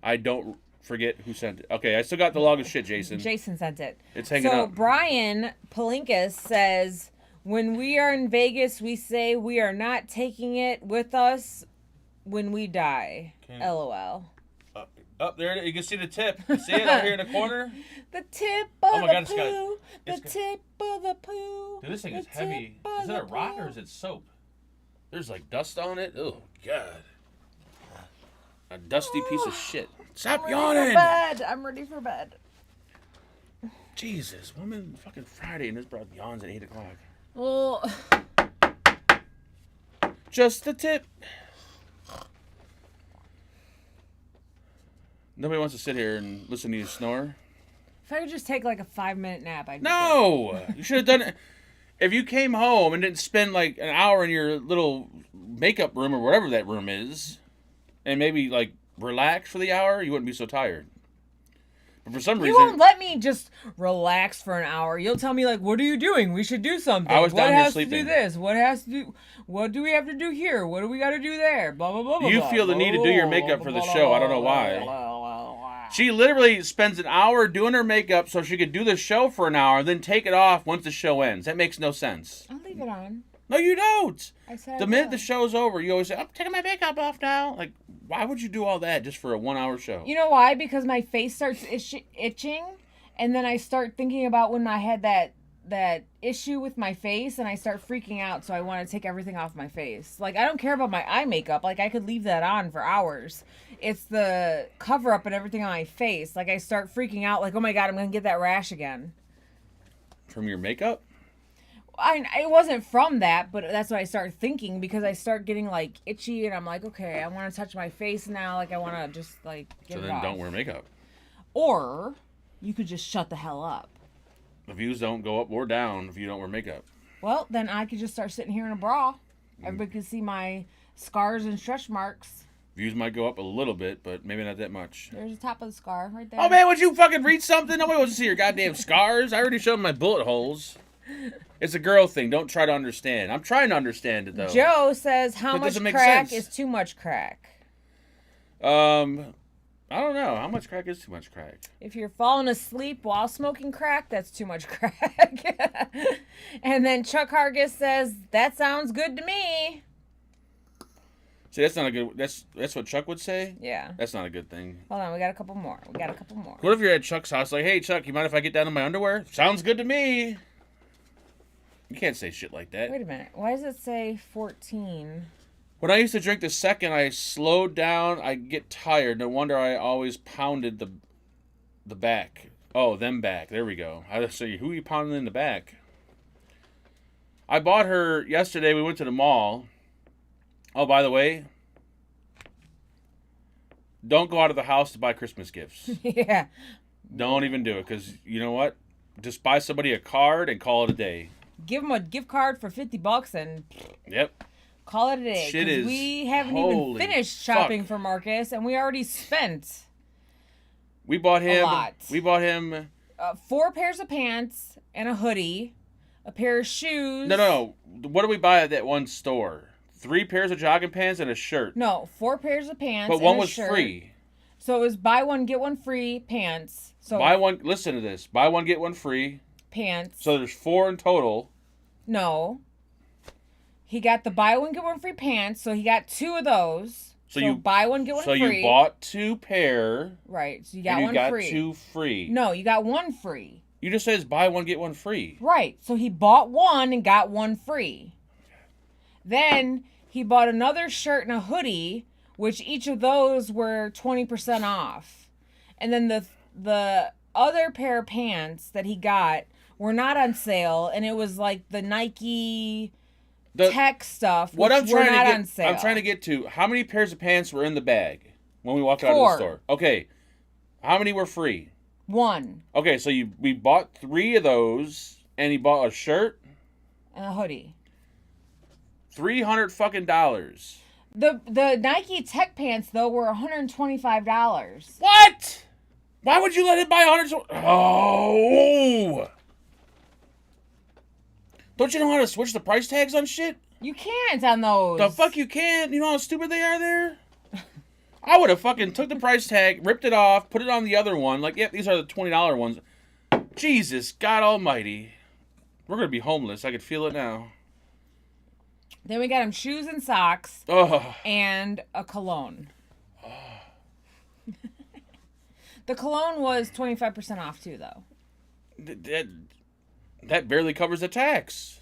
I don't forget who sent it. Okay, I still got the log of shit, Jason. Jason sent it. It's hanging up. So Brian Palinkas says, when we are in Vegas, we say we are not taking it with us when we die. LOL. Up there, you can see the tip. You see it out here in the corner? The tip of the poo. The tip of the poo. Dude, this thing is heavy. Is it a rock or is it soap? There's dust on it. Oh, God. A dusty piece of shit. Stop I'm yawning. ready for bed. I'm ready for bed. Jesus, woman, fucking Friday and this bro yawns at 8 o'clock. Well, Just the tip. Nobody wants to sit here and listen to you snore. if I could just take like a 5-minute nap, I'd No! You should have done it. If you came home and didn't spend like an hour in your little makeup room or whatever that room is, and maybe like relax for the hour, you wouldn't be so tired. But for some You reason, won't let me just relax for an hour. You'll tell me like, "What are you doing? We should do something. I was what down here has sleeping. to do this? What has to do? What do we have to do here? What do we got to do there? Blah blah blah blah." you blah, feel the need to do your makeup for the show. I don't know why. She literally spends an hour doing her makeup so she could do the show for an hour, then take it off once the show ends. That makes no sense. I'll leave it on. No, you don't. I said The I minute will. the show's over, you always say, I'm taking my makeup off now. Like, why would you do all that just for a 1 hour show? You know why? Because my face starts itching, and then I start thinking about when I had that issue with my face, and I start freaking out. So I want to take everything off my face. Like, I don't care about my eye makeup. Like, I could leave that on for hours. It's the cover up and everything on my face. Like, I start freaking out. Like, oh my god, I'm gonna get that rash again. From your makeup? It wasn't from that, but that's what I start thinking, because I start getting like itchy, and I'm like, okay, I want to touch my face now. Like, I want to just like get So it then off. don't wear makeup. Or you could just shut the hell up. The views don't go up or down if you don't wear makeup. Well, then I could just start sitting here in a bra. Everybody can see my scars and stretch marks. Views might go up a little bit, but maybe not that much. There's the top of the scar right there. Oh man, would you fucking read something? Nobody wants to see your goddamn scars. I already showed my bullet holes. It's a girl thing. Don't try to understand. I'm trying to understand it though. Joe says, how That much doesn't make crack sense. is too much crack? I don't know. How much crack is too much crack? If you're falling asleep while smoking crack, that's too much crack. And then Chuck Hargis says, that sounds good to me. See, that's not a good. That's what Chuck would say. Yeah. That's not a good thing. Hold on, we got a couple more. What if you're at Chuck's house, like, hey Chuck, you mind if I get down to my underwear? Sounds good to me. You can't say shit like that. Wait a minute. Why does it say 14? When I used to drink the second I slowed down, I get tired. No wonder I always pounded the back. Oh, them back. There we go. I was saying, who are you pounding in the back? I bought her yesterday. We went to the mall. Oh, by the way, don't go out of the house to buy Christmas gifts. Yeah. Don't even do it, because you know what? Just buy somebody a card and call it a day. Give them a gift card for $50 and Yep. call it a day. Shit 'Cause is- we haven't even holy finished shopping fuck. for Marcus, and we already spent We bought him. lot. We bought him. 4 pairs of pants and a hoodie, a pair of shoes. No. What did we buy at that one store? 3 pairs of jogging pants and a shirt. No, 4 pairs of pants. But and one a was shirt. free. So it was buy one get one free pants. So Buy one. Listen to this. Buy one get one free. pants. So there's 4 in total. No. He got the buy one get one free pants, so he got 2 of those. So you buy one get one So free. you bought 2 pair. Right. So you got And you one got free. 2 free. No, you got 1 free. You just says buy one get one free. Right. So he bought 1 and got 1 free. Then he bought another shirt and a hoodie, which each of those were 20% off. And then the other pair of pants that he got were not on sale, and it was like the Nike tech stuff, What which I'm were trying not to on get, sale. I'm trying to get to, how many pairs of pants were in the bag when we walked out of 4. the store? Okay. How many were free? 1 Okay, so we bought 3 of those, and he bought a shirt. and a hoodie. $300 fucking dollars. The Nike tech pants though were $125. What? Why would you let it buy 100? Oh! Don't you know how to switch the price tags on shit? You can't on those. The fuck you can't? You know how stupid they are there? I would have fucking took the price tag, ripped it off, put it on the other one. Like, yep, these are the $20 ones. Jesus, God almighty. We're going to be homeless. I could feel it now. Then we got him shoes and socks Oh. and a cologne. The cologne was 25% off too, though. That barely covers the tax.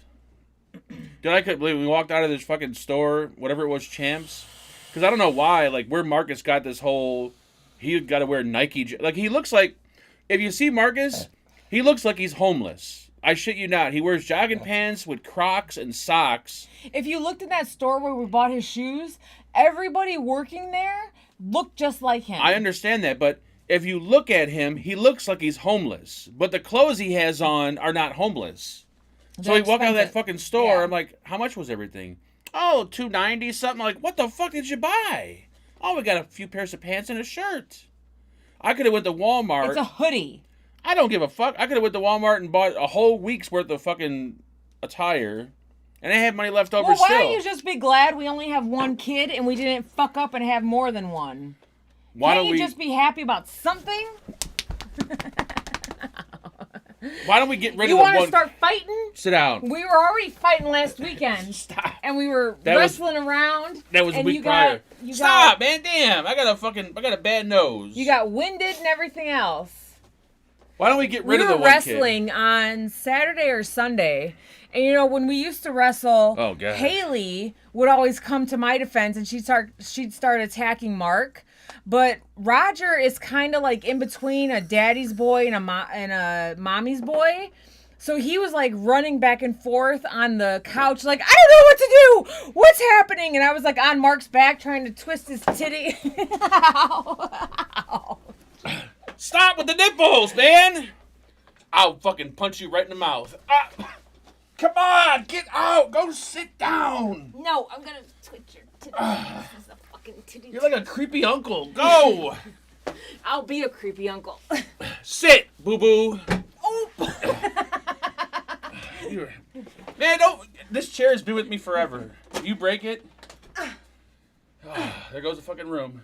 Dude, I couldn't believe we walked out of this fucking store, whatever it was, Champs. Because I don't know why, like, where Marcus got this whole, he got to wear Nike, like, he looks like, if you see Marcus, he looks like he's homeless. I shit you not. He wears jogging pants with Crocs and socks. If you looked in that store where we bought his shoes, everybody working there looked just like him. I understand that, but if you look at him, he looks like he's homeless. But the clothes he has on are not homeless. So we walk out of that fucking store. Yeah. I'm like, how much was everything? Oh, $2.90 something. Like, what the fuck did you buy? Oh, we got a few pairs of pants and a shirt. I could have went to Walmart. It's a hoodie. I don't give a fuck. I could have went to Walmart and bought a whole week's worth of fucking attire. And I had money left over still. Well, why don't you just be glad we only have one kid and we didn't fuck up and have more than one? Can't you just be happy about something? Why don't we get rid of the one? You want to start fighting? Sit down. We were already fighting last weekend. Stop. And we were wrestling around. That was a week prior. Stop, man. Damn. I got a bad nose. You got winded and everything else. Why don't we get rid of the one kid? We were wrestling on Saturday or Sunday. And, you know, when we used to wrestle, Haley would always come to my defense and she'd start attacking Mark. But Roger is kind of like in between a daddy's boy and a mommy's boy. So he was like running back and forth on the couch like, I don't know what to do. What's happening? And I was like on Mark's back trying to twist his titty. Ow. Ow. Stop with the nipples, man. I'll fucking punch you right in the mouth. Come on, get out. Go sit down. No, I'm going to twitch your titty. This is a fucking titty. You're like a creepy uncle. Go. I'll be a creepy uncle. Sit, boo-boo. Oh. Man, don't. This chair has been with me forever. You break it. There goes the fucking room.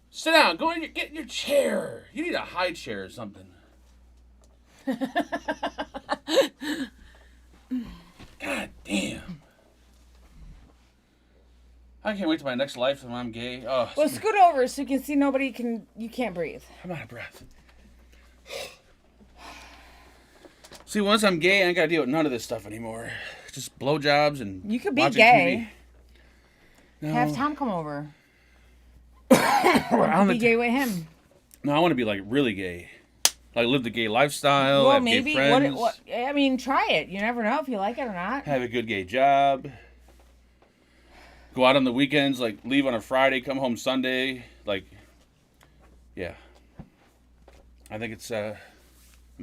Sit down. Go in. Get in your chair. You need a high chair or something. God damn. I can't wait till my next life when I'm gay. Oh, well, scoot over so you can see you can't breathe. I'm out of breath. See, once I'm gay, I ain't gotta deal with none of this stuff anymore. Just blowjobs and you could be gay. No. Have Tom come over. Be gay with him. No, I want to be like really gay. Like live the gay lifestyle. Well, have maybe. Gay friends, what? I mean, try it. You never know if you like it or not. Have a good gay job. Go out on the weekends, like leave on a Friday, come home Sunday. Like, yeah. I think it's. I'm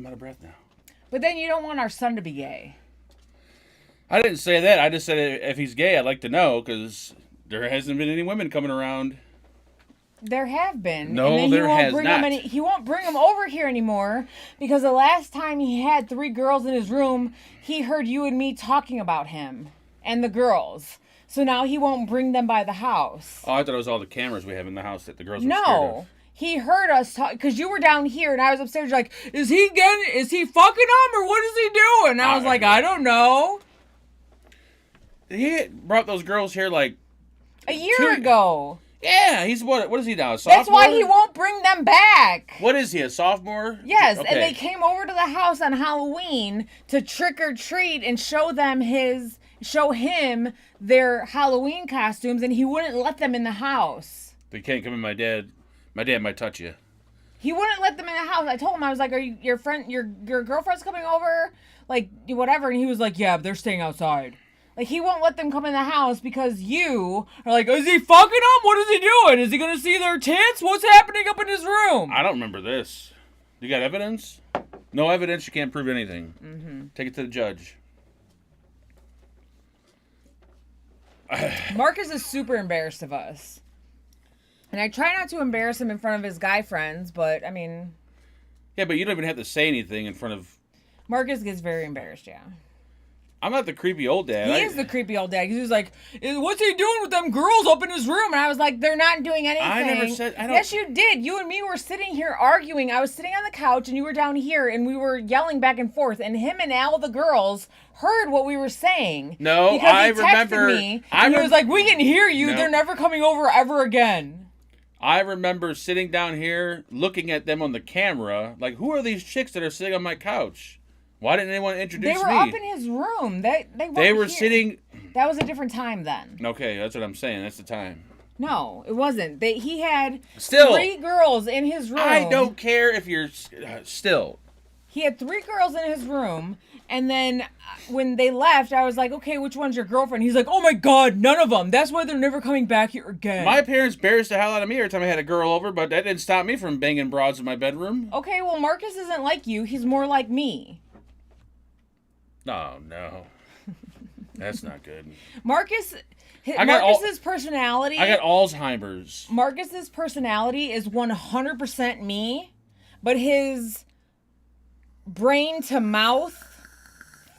out of breath now. But then you don't want our son to be gay. I didn't say that. I just said if he's gay, I'd like to know because there hasn't been any women coming around. There have been. No, and then there has not. He won't bring them over here anymore because the last time he had 3 girls in his room, he heard you and me talking about him and the girls. So now he won't bring them by the house. Oh, I thought it was all the cameras we have in the house that the girls were scared of. No. He heard us talk because you were down here and I was upstairs like, is he fucking them or what is he doing? And I was like, I don't know. He brought those girls here like a year ago. Yeah, he's what is he now? A sophomore? That's why he won't bring them back. What is he, a sophomore? Yes, okay. And they came over to the house on Halloween to trick or treat and show him their Halloween costumes, and he wouldn't let them in the house. They can't come in. My dad might touch you. He wouldn't let them in the house. I told him, I was like, "Are you your girlfriend's coming over? Like whatever?" And he was like, "Yeah, they're staying outside." Like, he won't let them come in the house because you are like, is he fucking them? What is he doing? Is he going to see their tits? What's happening up in his room? I don't remember this. You got evidence? No evidence, you can't prove anything. Mm-hmm. Take it to the judge. Marcus is super embarrassed of us. And I try not to embarrass him in front of his guy friends, but, I mean... Yeah, but you don't even have to say anything in front of... Marcus gets very embarrassed, yeah. I'm not the creepy old dad. He is the creepy old dad. He was like, what's he doing with them girls up in his room? And I was like, they're not doing anything. I never said... Yes, you did. You and me were sitting here arguing. I was sitting on the couch, and you were down here, and we were yelling back and forth. And him and all the girls heard what we were saying. No, I remember... Me, and he was like, we can hear you. No. They're never coming over ever again. I remember sitting down here, looking at them on the camera, like, who are these chicks that are sitting on my couch? Why didn't anyone introduce me? They were up in his room. They were sitting... That was a different time then. Okay, that's what I'm saying. That's the time. No, it wasn't. He had Still. 3 girls in his room. I don't care if you're still. He had 3 girls in his room, and then when they left, I was like, okay, which one's your girlfriend? He's like, oh my God, none of them. That's why they're never coming back here again. My parents embarrassed the hell out of me every time I had a girl over, but that didn't stop me from banging broads in my bedroom. Okay, well, Marcus isn't like you. He's more like me. Oh, no. That's not good. Marcus's personality... I got Alzheimer's. Marcus's personality is 100% me, but his brain to mouth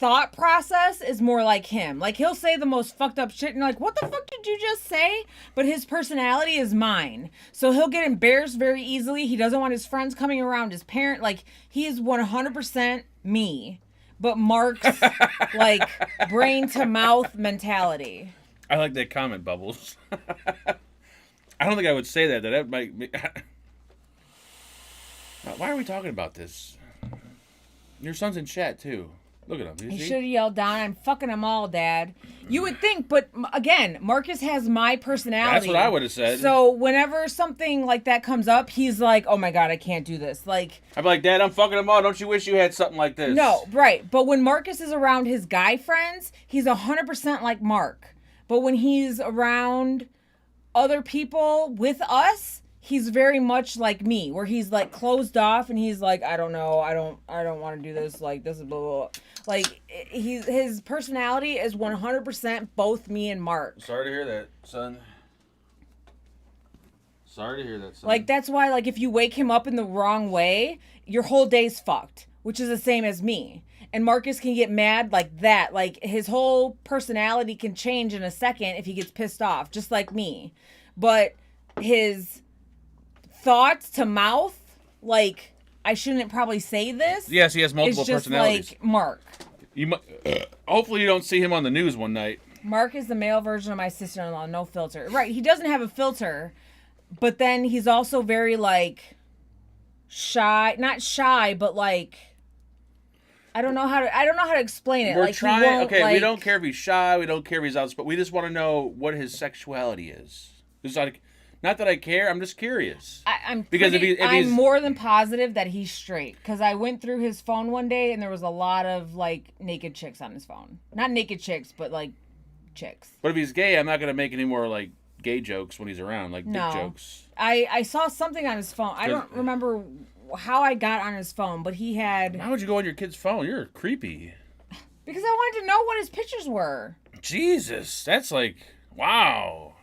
thought process is more like him. Like, he'll say the most fucked up shit and you're like, what the fuck did you just say? But his personality is mine. So he'll get embarrassed very easily. He doesn't want his friends coming around, his parent. Like, he is 100% me. But Mark's, like, brain to mouth mentality. I like that comment, Bubbles. I don't think I would say that. That might be... Why are we talking about this? Your son's in chat, too. Look at him. He should have yelled down, I'm fucking them all, Dad. You would think, but again, Marcus has my personality. That's what I would have said. So whenever something like that comes up, he's like, oh my God, I can't do this. Like, I'd be like, Dad, I'm fucking them all. Don't you wish you had something like this? No, right. But when Marcus is around his guy friends, he's 100% like Mark. But when he's around other people with us, he's very much like me, where he's like closed off and he's like, I don't know, I don't want to do this. Like, this is blah, blah, blah. Like, his personality is 100% both me and Mark. Sorry to hear that, son. Sorry to hear that, son. Like, that's why, like, if you wake him up in the wrong way, your whole day's fucked, which is the same as me. And Marcus can get mad like that. Like, his whole personality can change in a second if he gets pissed off, just like me. But his thoughts to mouth, like, I shouldn't probably say this. Yes, he has multiple it's just personalities. Like Mark. Hopefully you don't see him on the news one night. Mark is the male version of my sister-in-law, no filter. Right, he doesn't have a filter, but then he's also very, like, shy. Not shy, but, like, I don't know how to explain it. We're like, trying. Okay, like, we don't care if he's shy. We don't care if he's outspoken. We just want to know what his sexuality is. It's like, not that I care. I'm just curious. I'm more than positive that he's straight, because I went through his phone one day and there was a lot of, like, naked chicks on his phone. Not naked chicks, but, like, chicks. But if he's gay, I'm not gonna make any more, like, gay jokes when he's around, like dick jokes. I saw something on his phone. I don't remember how I got on his phone, but he had... Why would you go on your kid's phone? You're creepy. Because I wanted to know what his pictures were. Jesus, that's like, wow.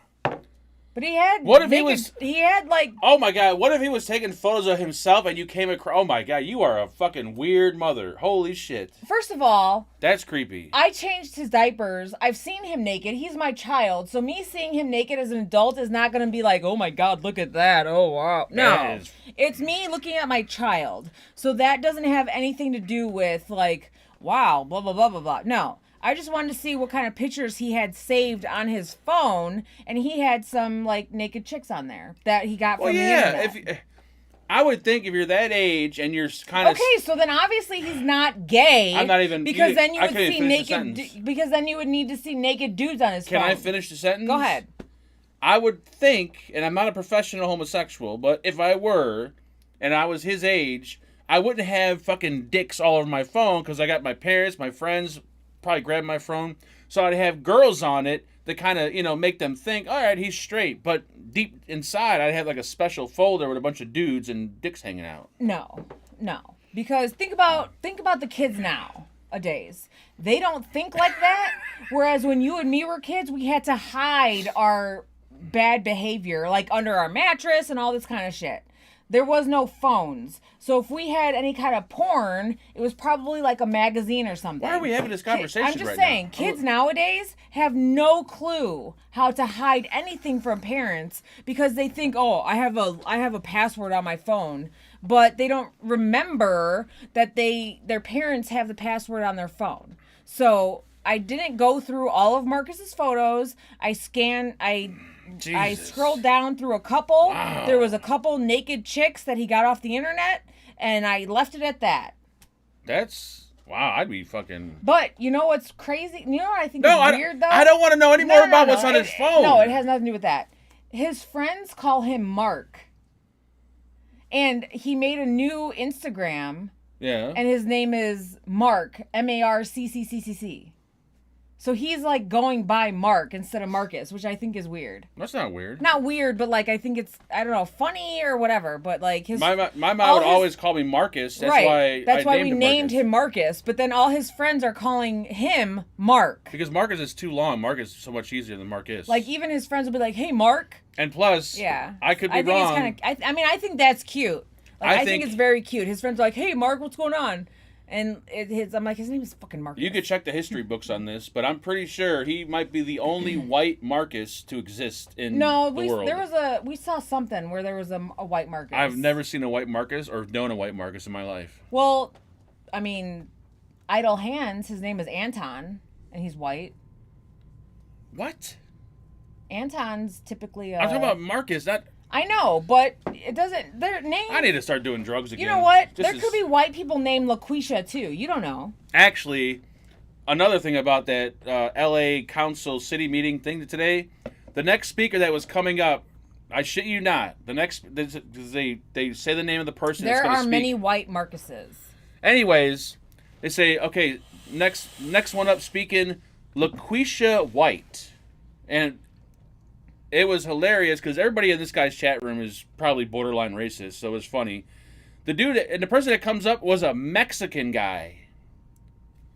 But he had... What if he had, like... Oh, my God. What if he was taking photos of himself and you came across... Oh, my God. You are a fucking weird mother. Holy shit. First of all... That's creepy. I changed his diapers. I've seen him naked. He's my child. So me seeing him naked as an adult is not going to be like, oh, my God, look at that. Oh, wow. No. It's me looking at my child. So that doesn't have anything to do with, like, wow, blah, blah, blah, blah, blah. No. I just wanted to see what kind of pictures he had saved on his phone, and he had some, like, naked chicks on there that he got from the internet. I would think if you're that age and you're kind of... Okay, so then obviously he's not gay. I'm not even... Because then you would see naked... Because then you would need to see naked dudes on his phone. Can I finish the sentence? Go ahead. I would think, and I'm not a professional homosexual, but if I were, and I was his age, I wouldn't have fucking dicks all over my phone because I got my parents, my friends... probably grab my phone, so I'd have girls on it that kind of, make them think, all right, he's straight, but deep inside I'd have like a special folder with a bunch of dudes and dicks hanging out. No, because think about the kids nowadays. They don't think like that, whereas when you and me were kids, we had to hide our bad behavior, like under our mattress and all this kind of shit. There was no phones. So if we had any kind of porn, it was probably like a magazine or something. Why are we having this conversation right now? I'm just saying, kids nowadays have no clue how to hide anything from parents because they think, oh, I have a password on my phone. But they don't remember that their parents have the password on their phone. So I didn't go through all of Marcus's photos. I scrolled down through a couple. Wow. There was a couple naked chicks that he got off the internet, and I left it at that. That's... Wow, I'd be fucking... But, you know what's crazy? You know what I think is weird, though? I don't want to know any more about what's on his phone. No, it has nothing to do with that. his friends call him Mark. And he made a new Instagram. Yeah. And his name is Mark, Marccccc. So he's like going by Mark instead of Marcus, which I think is weird. That's not weird. Not weird, but like I think it's, I don't know, funny or whatever. But like his my mom would always call me Marcus. That's right. That's why we named him Marcus. But then all his friends are calling him Mark. Because Marcus is too long. Marcus is so much easier than Marcus. Like even his friends will be like, "Hey, Mark." And plus, yeah, I could be think wrong. It's kind of. I mean, I think that's cute. Like I think it's very cute. His friends are like, "Hey, Mark, what's going on?" And I'm like, his name is fucking Marcus. You could check the history books on this, but I'm pretty sure he might be the only white Marcus to exist in the world. We saw something where there was a white Marcus. I've never seen a white Marcus or known a white Marcus in my life. Well, I mean, Idle Hands, his name is Anton, and he's white. What? Anton's typically I'm talking about Marcus, not... I know, but it doesn't... Their name... I need to start doing drugs again. You know what? There could be white people named LaQuisha, too. You don't know. Actually, another thing about that L.A. Council City meeting thing today, the next speaker that was coming up, I shit you not, they say the name of the person that's going to speak. There are many white Marcuses. Anyways, they say, okay, next one up speaking, LaQuisha White. And... it was hilarious because everybody in this guy's chat room is probably borderline racist, so it was funny. The dude and the person that comes up was a Mexican guy.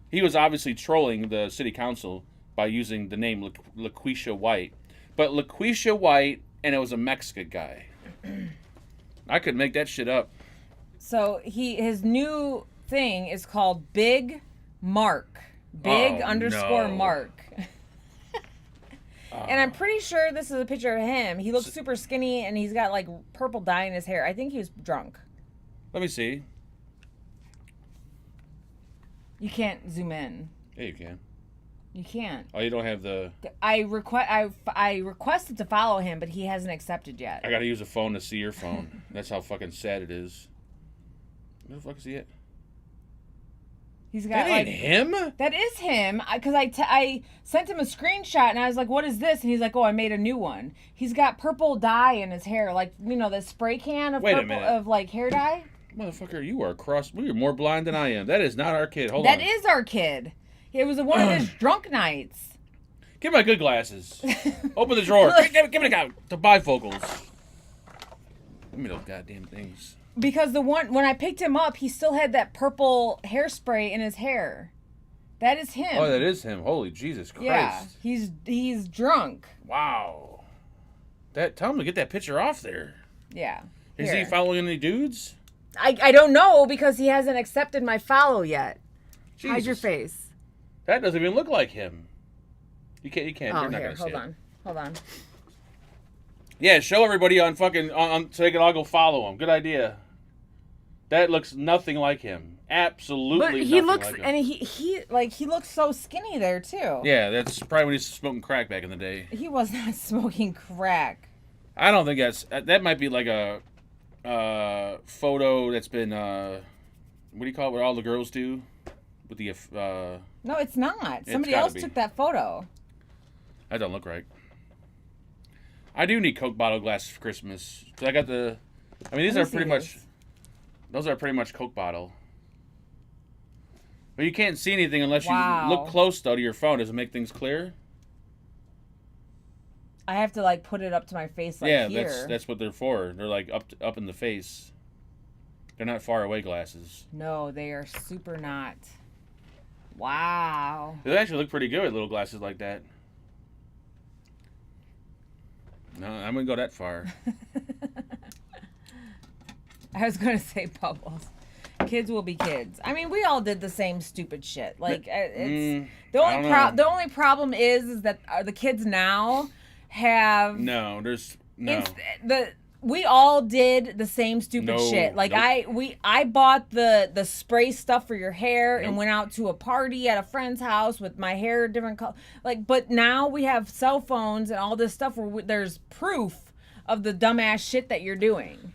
He was obviously trolling the city council by using the name LaQuisha White. But LaQuisha White, and it was a Mexican guy. I could make that shit up. So his new thing is called Big Mark. Mark. And I'm pretty sure this is a picture of him. He looks super skinny, and he's got, like, purple dye in his hair. I think he was drunk. Let me see. You can't zoom in. Yeah, you can. You can't. Oh, you don't have the... I requested to follow him, but he hasn't accepted yet. I gotta use a phone to see your phone. That's how fucking sad it is. Where the fuck is he at? He's got, that ain't him? That is him. Because I sent him a screenshot, and I was like, what is this? And he's like, oh, I made a new one. He's got purple dye in his hair. Like, you know, the spray can of like, hair dye. Motherfucker, you are you're more blind than I am. That is not our kid. Hold on. That is our kid. It was one of his drunk nights. Give me my good glasses. Open the drawer. Give me the bifocals. Give me those goddamn things. Because when I picked him up, he still had that purple hairspray in his hair. That is him. Oh, that is him. Holy Jesus Christ. Yeah, he's drunk. Wow. Tell him to get that picture off there. Yeah. Is he following any dudes? I don't know because he hasn't accepted my follow yet. Jesus. Hide your face. That doesn't even look like him. You can't. Oh, you're not gonna see it. Hold on. Yeah, show everybody on fucking so they can all go follow him. Good idea. That looks nothing like him. Absolutely but he nothing looks, like him. And he looks so skinny there, too. Yeah, that's probably when he was smoking crack back in the day. He was not smoking crack. I don't think that might be like a photo that's been, what do you call it, what all the girls do? With the, No, it's not. Somebody else took that photo. That don't look right. I do need Coke bottle glasses for Christmas. I got these are pretty much... Those are pretty much Coke bottle. But you can't see anything unless you look close, though, to your phone. Does it make things clear? I have to, like, put it up to my face, like, here. Yeah, that's what they're for. They're, like, up in the face. They're not far away glasses. No, they are super not. Wow. They actually look pretty good with little glasses like that. No, I wouldn't go that far. I was going to say Bubbles. Kids will be kids. I mean, we all did the same stupid shit. Like, it's the only problem is that the kids now have we all did the same stupid shit. Like I bought the spray stuff for your hair and went out to a party at a friend's house with my hair different color. Like, but now we have cell phones and all this stuff where there's proof of the dumbass shit that you're doing.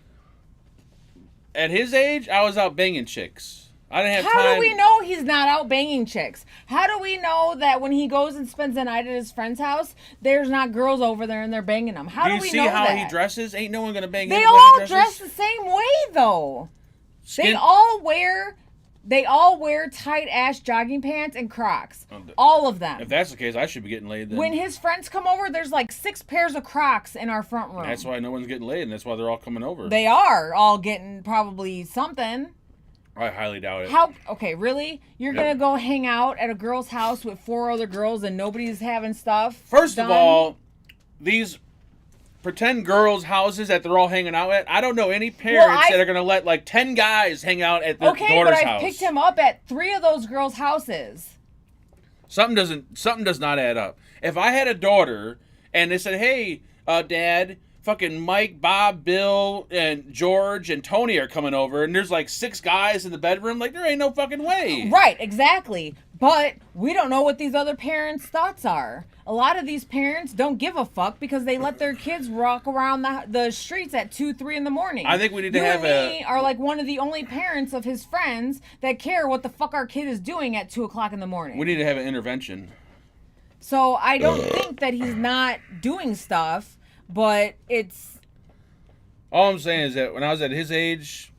At his age, I was out banging chicks. I didn't have How time. do we know he's not out banging chicks? How do we know that when he goes and spends the night at his friend's house, there's not girls over there and they're banging him? How do you we see know how that? he dresses? Ain't no one gonna bang him. They the way all he dress dresses. the same way, though. Skin- They all wear tight ass jogging pants and Crocs. Oh, All of them. If that's the case, I should be getting laid then. When his friends come over, there's like 6 pairs of Crocs in our front room. That's why no one's getting laid, and that's why they're all coming over. They are all getting probably something. I highly doubt it. Okay, really? You're going to go hang out at a girl's house with 4 other girls and nobody's having stuff? First done? of all, these pretend girls' houses that they're all hanging out at, I don't know any parents that are going to let like 10 guys hang out at their daughter's but house. I picked him up at 3 of those girls' houses. Something does not add up. If I had a daughter and they said, "Hey, Dad, fucking Mike, Bob, Bill, and George and Tony are coming over," and there's like 6 guys in the bedroom, like there ain't no fucking way. Right, exactly. But we don't know what these other parents' thoughts are. A lot of these parents don't give a fuck because they let their kids walk around the streets at 2, 3 in the morning. I think we need to you have and me are like one of the only parents of his friends that care what the fuck our kid is doing at 2 o'clock in the morning. We need to have an intervention. So I don't think that he's not doing stuff, but it's... All I'm saying is that when I was at his age,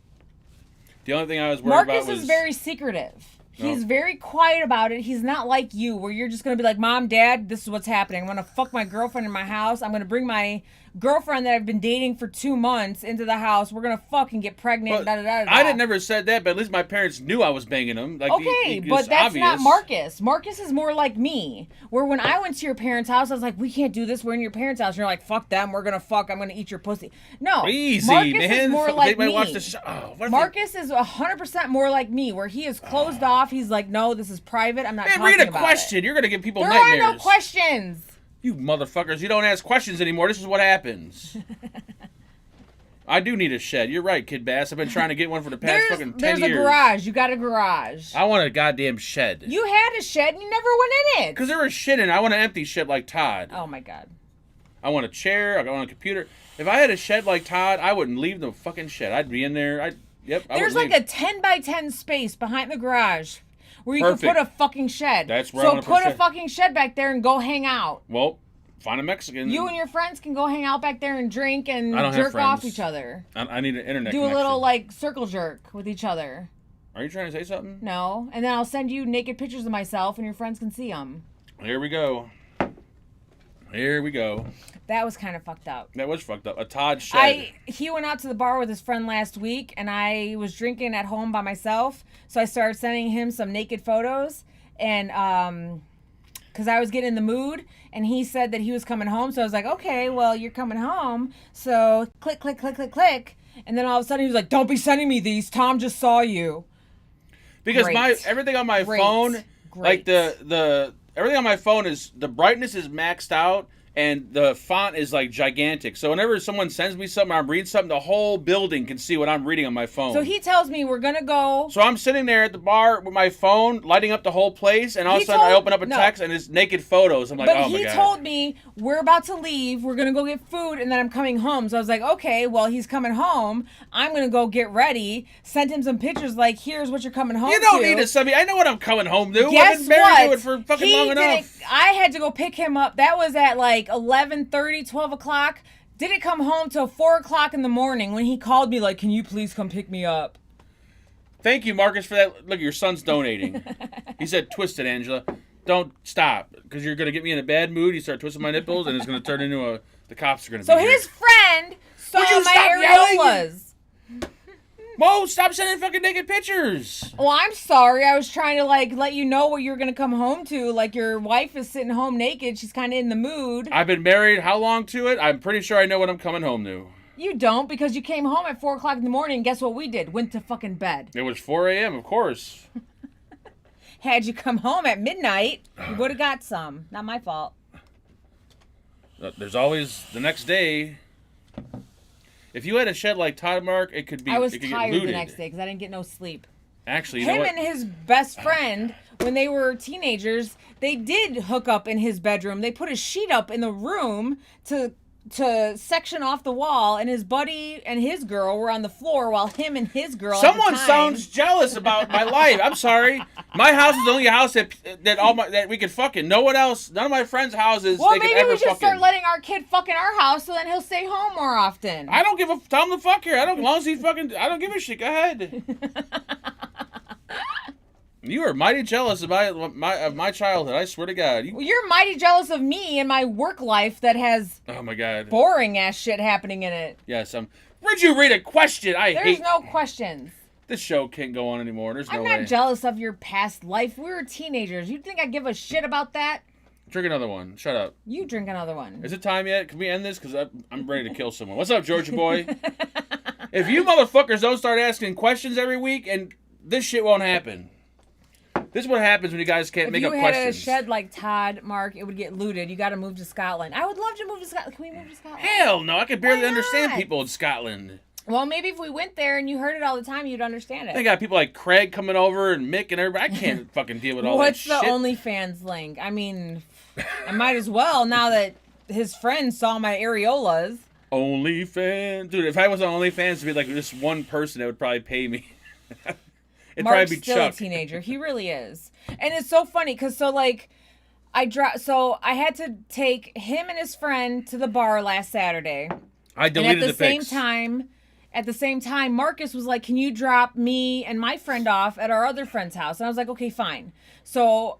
the only thing I was worried Marcus about was... is very secretive. He's No. very quiet about it. He's not like you, where you're just going to be like, Mom, Dad, this is what's happening. I'm going to fuck my girlfriend in my house. I'm going to bring my girlfriend that I've been dating for 2 months into the house. We're going to fuck and get pregnant. But Da-da-da-da. I didn't never said that, but at least my parents knew I was banging them. Like, Okay, it's but that's obvious. not Marcus. Marcus is more like me, where when I went to your parents' house, I was like, we can't do this. We're in your parents' house. And you're like, fuck them. We're going to fuck. I'm going to eat your pussy. No. Easy, Marcus man. is more They like might me. watch the show. Oh, what if Marcus is 100% more like me, where he is closed off. He's like, no, this is private. I'm not Man, talking read a about question. it. You're gonna give people There nightmares. are no questions. You motherfuckers, you don't ask questions anymore. This is what happens. I do need a shed. You're right, Kid Bass. I've been trying to get one for the past fucking 10 There's years. a garage. You got a garage. I want a goddamn shed. You had a shed and you never went in it. Because there was shit in it. I want an empty shed like Todd. Oh my god. I want a chair. I want a computer. If I had a shed like Todd, I wouldn't leave the fucking shed. I'd be in there. I There's would like leave. a 10 by 10 space behind the garage where you Perfect. can put a fucking shed. That's where I so wanna put put a a shed. fucking shed back there and go hang out. Well, find a Mexican. You and your friends can go hang out back there and drink and I don't have jerk off friends. each other. I need an internet Do connection. a little like circle jerk with each other. Are you trying to say something? No, and then I'll send you naked pictures of myself and your friends can see them. Here we go. Here we go. That was kind of fucked up. That was fucked up. A Todd shed. He went out to the bar with his friend last week, and I was drinking at home by myself. So I started sending him some naked photos, and because I was getting in the mood, and he said that he was coming home. So I was like, okay, well, you're coming home. So click, click, click, click, click, and then all of a sudden he was like, don't be sending me these. Tom just saw you. Because Great. everything on my Great. phone, like Great. the everything on my phone is the brightness is maxed out and the font is like gigantic. So whenever someone sends me something, or I'm reading something, the whole building can see what I'm reading on my phone. So he tells me we're gonna go. So I'm sitting there at the bar with my phone, lighting up the whole place, and all of He a sudden I told- open up a no. text and it's naked photos. I'm like, But oh my he god. told me we're about to leave. We're gonna go get food, and then I'm coming home. So I was like, okay, well he's coming home. I'm gonna go get ready. Sent him some pictures. Like, here's what you're coming home. You don't to. need to send me. I know what I'm coming home to. I've Guess been married what? to it for fucking He long didn't- enough. I had to go pick him up. That was at like 11:30, 12 o'clock. Didn't come home till 4 o'clock in the morning when he called me like, can you please come pick me up? Thank you, Marcus, for that. Look, your son's donating. He said, twist it, Angela. Don't stop, because you're going to get me in a bad mood. You start twisting my nipples, and it's going to turn into the cops are going to So be here. his friend saw Would you my stop yelling? areolas. Mo, stop sending fucking naked pictures. Well, I'm sorry. I was trying to like let you know what you're gonna come home to. Like your wife is sitting home naked. She's kind of in the mood. I've been married how long to it? I'm pretty sure I know what I'm coming home to. You don't, because you came home at 4 o'clock in the morning. And guess what we did? Went to fucking bed. It was 4 a.m., of course. Had you come home at midnight, you would have got some. Not my fault. There's always the next day. If you had a shed like Todd Mark, it could be. I was it could tired get the looted. next day because I didn't get no sleep. Actually, you Him know what? and his best friend, when they were teenagers, they did hook up in his bedroom. They put a sheet up in the room to to section off the wall, and his buddy and his girl were on the floor while him and his girl. Someone sounds jealous about my life. I'm sorry. My house is the only house that we can fucking. No one else. None of my friends' houses. Well, they maybe can ever we should fucking. start letting our kid fuck in our house, so then he'll stay home more often. I don't give a. Tell him to fuck here. I don't. As long as he fucking. I don't give a shit. Go ahead. You are mighty jealous of my childhood. I swear to God. Well, you're mighty jealous of me and my work life that has Oh my God. boring ass shit happening in it. Yes. Where'd you read a question? There's no questions. This show can't go on anymore. There's no I'm way. not jealous of your past life. We were teenagers. You think I give a shit about that? Drink another one. Shut up. You drink another one. Is it time yet? Can we end this? Because I'm ready to kill someone. What's up, Georgia boy? If you motherfuckers don't start asking questions every week, and this shit won't happen. This is what happens when you guys can't make up questions. If you had a shed like Todd, Mark, it would get looted. You got to move to Scotland. I would love to move to Scotland. Can we move to Scotland? Hell no. I can barely Why understand not? people in Scotland. Well, maybe if we went there and you heard it all the time, you'd understand it. They got people like Craig coming over and Mick and everybody. I can't fucking deal with all that shit. What's the OnlyFans link? I mean, I might as well now that his friends saw my areolas. OnlyFans. Dude, if I was on OnlyFans, it'd be like just one person that would probably pay me. It'd Mark's probably be still Chuck. a teenager. He really is. And it's so funny because I had to take him and his friend to the bar last Saturday. I deleted and the pics. At the same time, Marcus was like, "Can you drop me and my friend off at our other friend's house?" And I was like, "Okay, fine." So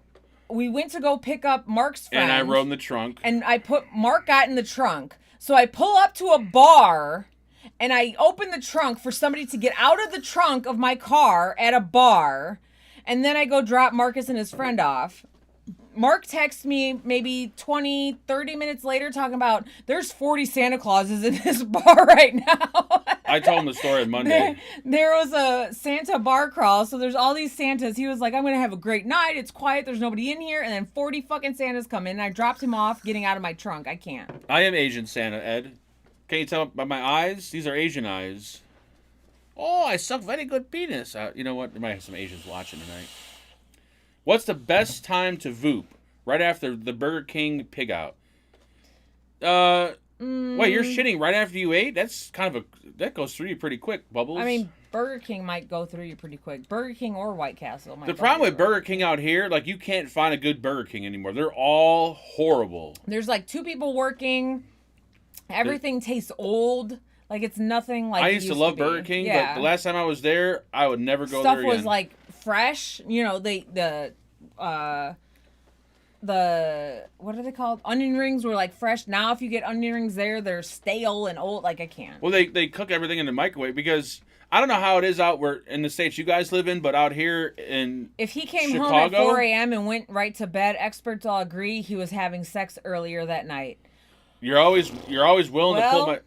we went to go pick up Mark's friend. And I rode in the trunk. And Mark got in the trunk. So I pull up to a bar and I open the trunk for somebody to get out of the trunk of my car at a bar. And then I go drop Marcus and his friend off. Mark texts me maybe 20, 30 minutes later talking about there's 40 Santa Clauses in this bar right now. I told him the story on Monday. There was a Santa bar crawl, so there's all these Santas. He was like, I'm going to have a great night. It's quiet. There's nobody in here. And then 40 fucking Santas come in. And I dropped him off getting out of my trunk. I can't. I am Asian Santa, Ed. Can you tell by my eyes? These are Asian eyes. Oh, I suck very good penis. You know what? There might have some Asians watching tonight. What's the best time to Voop? Right after the Burger King pig out. Wait, you're shitting right after you ate? That's that goes through you pretty quick, Bubbles. I mean, Burger King might go through you pretty quick. Burger King or White Castle might the go problem with through. Burger King out here, like you can't find a good Burger King anymore. They're all horrible. There's like 2 people working. Everything tastes old. Like it's nothing like I it used to love be. Burger King, Yeah. but the last time I was there, I would never go Stuff there again. was like fresh. You know, the what are they called? Onion rings were like fresh. Now if you get onion rings there, they're stale and old. Like I can't. Well, they cook everything in the microwave because I don't know how it is out where in the states you guys live in, but out here in If he came Chicago, home at 4 a.m. and went right to bed, experts all agree he was having sex earlier that night. you're always willing to pull my.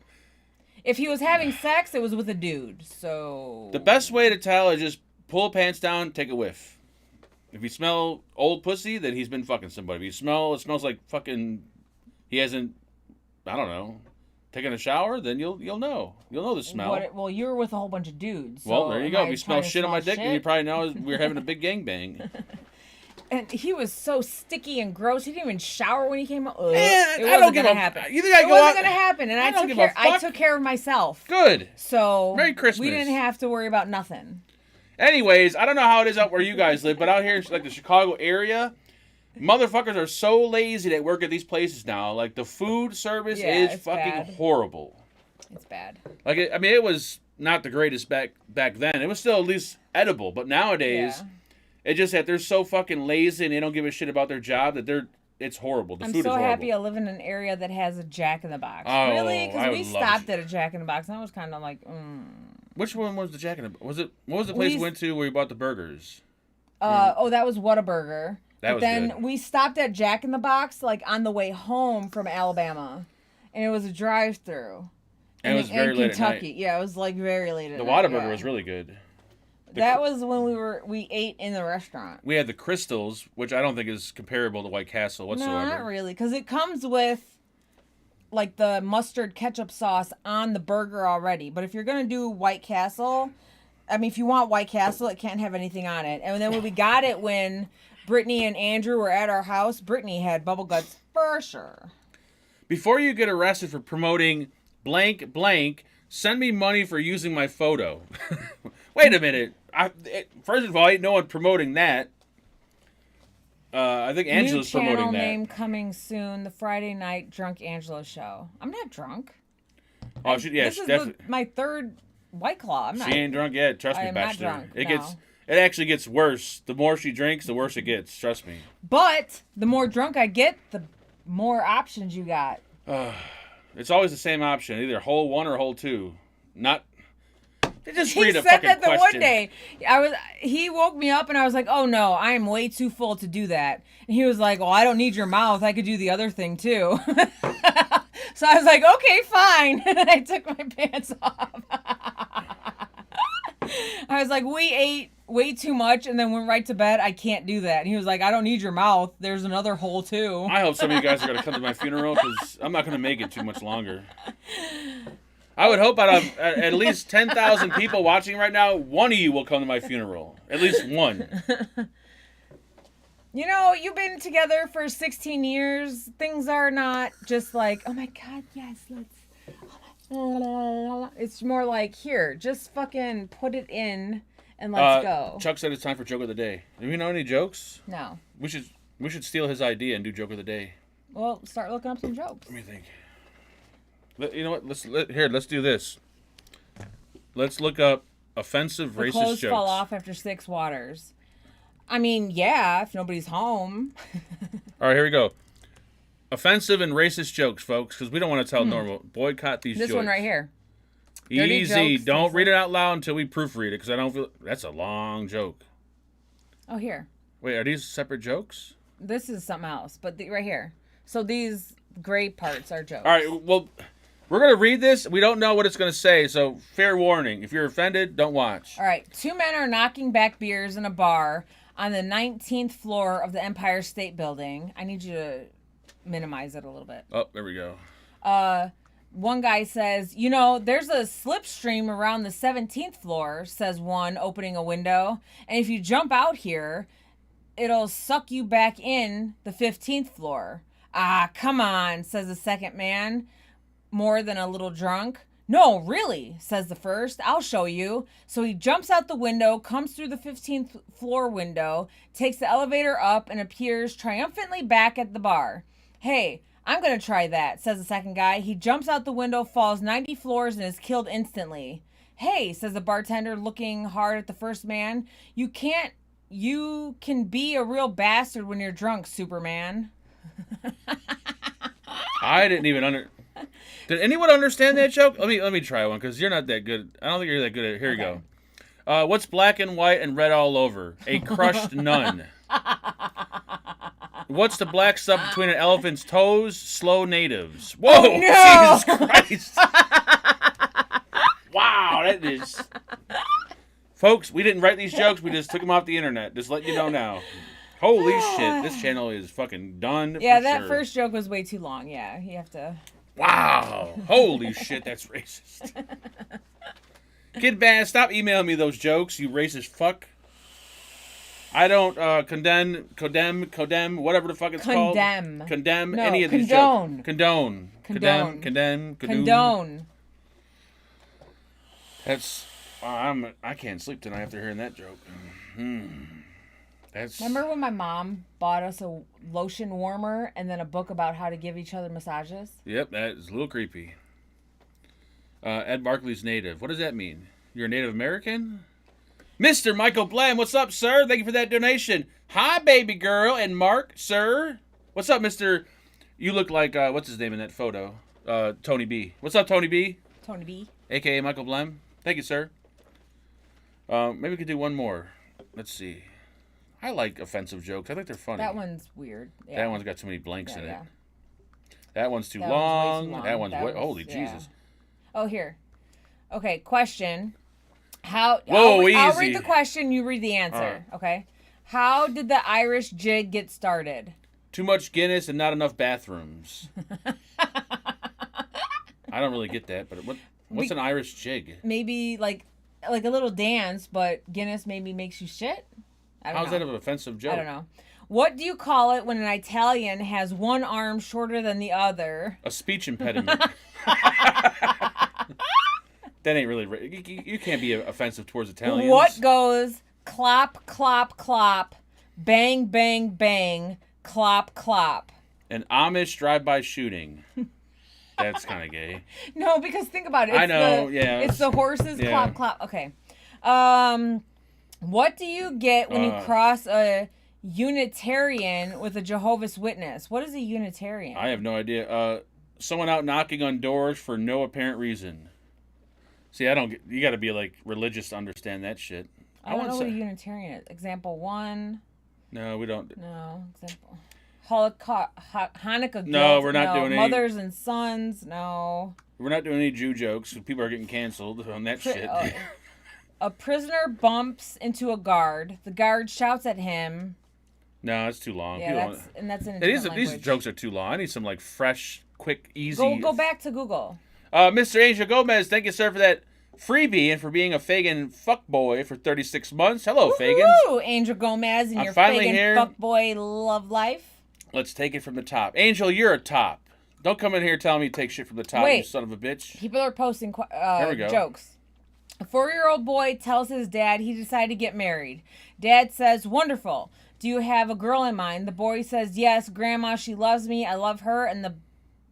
If he was having sex, it was with a dude. So The best way to tell is just pull pants down, take a whiff. If you smell old pussy, then he's been fucking somebody. If it smells like fucking, he hasn't, I don't know, taken a shower, then you'll know. You'll know the smell. Well, you were with a whole bunch of dudes. So Well, there you am go. I If you smell trying to shit on my dick, then you shit? probably know we're having a big gangbang. And he was so sticky and gross. He didn't even shower when he came home. Man, it I wasn't don't give gonna a happen. You think I It go wasn't out? gonna happen, and I I don't took give a care. I fuck. took care of myself. Good. So Merry Christmas. We didn't have to worry about nothing. Anyways, I don't know how it is out where you guys live, but out here, like the Chicago area, motherfuckers are so lazy that work at these places now. Like the food service Yeah, is it's fucking bad. horrible. It's bad. Like it was not the greatest back then. It was still at least edible, but nowadays, Yeah. it's just that they're so fucking lazy and they don't give a shit about their job that it's horrible. The I'm food so is horrible. happy I live in an area that has a Jack in the Box. Oh, Really? I Because we would love stopped it. at a Jack in the Box, and I was kind of like, Which one was the Jack in the? What was the place we went to where you bought the burgers? Oh, that was Whataburger. That was then good. we stopped at Jack in the Box like on the way home from Alabama, and it was a drive-through. And it was very late at Kentucky. night. Yeah, it was like very late at The night. Whataburger yeah. was really good. That was when we ate in the restaurant. We had the Crystals, which I don't think is comparable to White Castle whatsoever. No, not really, because it comes with like the mustard ketchup sauce on the burger already. But if you're gonna do White Castle, I mean, if you want White Castle, it can't have anything on it. And then when we got it, when Brittany and Andrew were at our house, Brittany had bubble guts for sure. Before you get arrested for promoting blank blank, send me money for using my photo. Wait a minute. First of all, ain't no one promoting that. I think Angela's New channel promoting that. name coming soon. The Friday night Drunk Angela show. I'm not drunk. Oh, This is my third White Claw. She ain't drunk yet. Trust me, I am not Bachelor. drunk. It actually gets worse. The more she drinks, the worse it gets. Trust me. But the more drunk I get, the more options you got. It's always the same option, either hole 1 or hole 2. Not. Just He read a said fucking that the question. one day. He woke me up and I was like, "Oh no, I am way too full to do that." And he was like, "Well, I don't need your mouth. I could do the other thing too." So I was like, "Okay, fine." And I took my pants off. I was like, "We ate way too much and then went right to bed. I can't do that." And he was like, "I don't need your mouth. There's another hole too." I hope some of you guys are going to come to my funeral because I'm not going to make it too much longer. I would hope out of at least 10,000 people watching right now, one of you will come to my funeral. At least one. You know, you've been together for 16 years. Things are not just like, "Oh my God, yes, let's." It's more like, here, just fucking put it in and let's go. Chuck said it's time for joke of the day. Do we know any jokes? No. We should steal his idea and do joke of the day. Well, start looking up some jokes. Let me think. You know what? Let's do this. Let's look up offensive The racist clothes jokes. fall off after 6 waters. I mean, yeah, if nobody's home. All right, here we go. Offensive and racist jokes, folks, because we don't want to tell normal. Boycott these This jokes. one right here. Dirty Easy. jokes, Don't Nasal. read it out loud until we proofread it, because I don't feel... That's a long joke. Oh, here. Wait, are these separate jokes? This is something else, but right here. So these gray parts are jokes. All right, well, we're going to read this. We don't know what it's going to say, so fair warning. If you're offended, don't watch. All right. 2 men are knocking back beers in a bar on the 19th floor of the Empire State Building. I need you to minimize it a little bit. Oh, there we go. One guy says, "You know, there's a slipstream around the 17th floor," says one, opening a window. "And if you jump out here, it'll suck you back in the 15th floor. "Ah, come on," says the second man, more than a little drunk. "No, really," says the first. "I'll show you." So he jumps out the window, comes through the 15th floor window, takes the elevator up, and appears triumphantly back at the bar. "Hey, I'm going to try that," says the second guy. He jumps out the window, falls 90 floors, and is killed instantly. "Hey," says the bartender, looking hard at the first man. You can be a real bastard when you're drunk, Superman." I didn't even Did anyone understand that joke? Let me try one, because you're not that good. I don't think you're that good at it. Here you go. What's black and white and red all over? A crushed nun. What's the black stuff between an elephant's toes? Slow natives. Whoa! Oh, no! Jesus Christ! Wow, that is... Folks, we didn't write these jokes. We just took them off the internet. Just let you know now. Holy shit, this channel is fucking done. Yeah, for that sure. first joke was way too long. Yeah, you have to... Wow. Holy shit, that's racist. Kid Bass, stop emailing me those jokes, you racist fuck. I don't condemn, whatever the fuck it's called. Condemn No, any of these condone. jokes. Condone. Condone. That's... I can't sleep tonight after hearing that joke. That's... Remember when my mom bought us a lotion warmer and then a book about how to give each other massages? Yep, that is a little creepy. Ed Barkley's native. What does that mean? You're a Native American? Mr. Michael Blam, what's up, sir? Thank you for that donation. Hi, baby girl and Mark, sir. What's up, Mr. You look like, what's his name in that photo? Tony B. What's up, Tony B? Tony B. A.K.A. Michael Blam. Thank you, sir. Maybe we could do one more. Let's see. I like offensive jokes. I think they're funny. That one's weird. Yeah. That one's got too many blanks in it. Yeah. That one's too That long. one's way too long. That one's That way... was- Holy yeah. Jesus. Oh, here. Okay, question. Whoa, Whoa, I'll easy. read the question, you read the answer. All right. Okay. How did the Irish jig get started? Too much Guinness and not enough bathrooms. I don't really get that, but what's an Irish jig? Maybe like a little dance, but Guinness maybe makes you shit? I don't How's know. that an offensive joke? I don't know. What do you call it when an Italian has one arm shorter than the other? A speech impediment. That ain't really. You can't be offensive towards Italians. What goes clop, clop, clop, bang, bang, bang, clop, clop? An Amish drive-by shooting. That's kind of gay. No, because think about it. It's I know, yeah. It's the horses, Yeah. clop, clop. Okay. What do you get when you cross a Unitarian with a Jehovah's Witness? What is a Unitarian? I have no idea. Someone out knocking on doors for no apparent reason. See, I don't get... You got to be, like, religious to understand that shit. I don't know what a Unitarian is. Example 1. No, we don't. No. Example... Holocaust, Hanukkah guilt. No, we're not doing any... Mothers and sons, no. We're not doing any Jew jokes. People are getting canceled on that shit. A prisoner bumps into a guard. The guard shouts at him. No, that's too long. Yeah, that's in a different language. These jokes are too long. I need some, like, fresh, quick, easy... Go back to Google. Mr. Angel Gomez, thank you, sir, for that freebie and for being a Fagin fuckboy for 36 months. Hello, Fagins. Woo, Angel Gomez and your Fagin here. Fuckboy love life. Let's take it from the top. Angel, you're a top. Don't come in here telling me to take shit from the top, you son of a bitch. People are posting there we go. jokes. A 4-year-old boy tells his dad he decided to get married. Dad says, wonderful. Do you have a girl in mind? The boy says, yes, Grandma, she loves me. I love her, and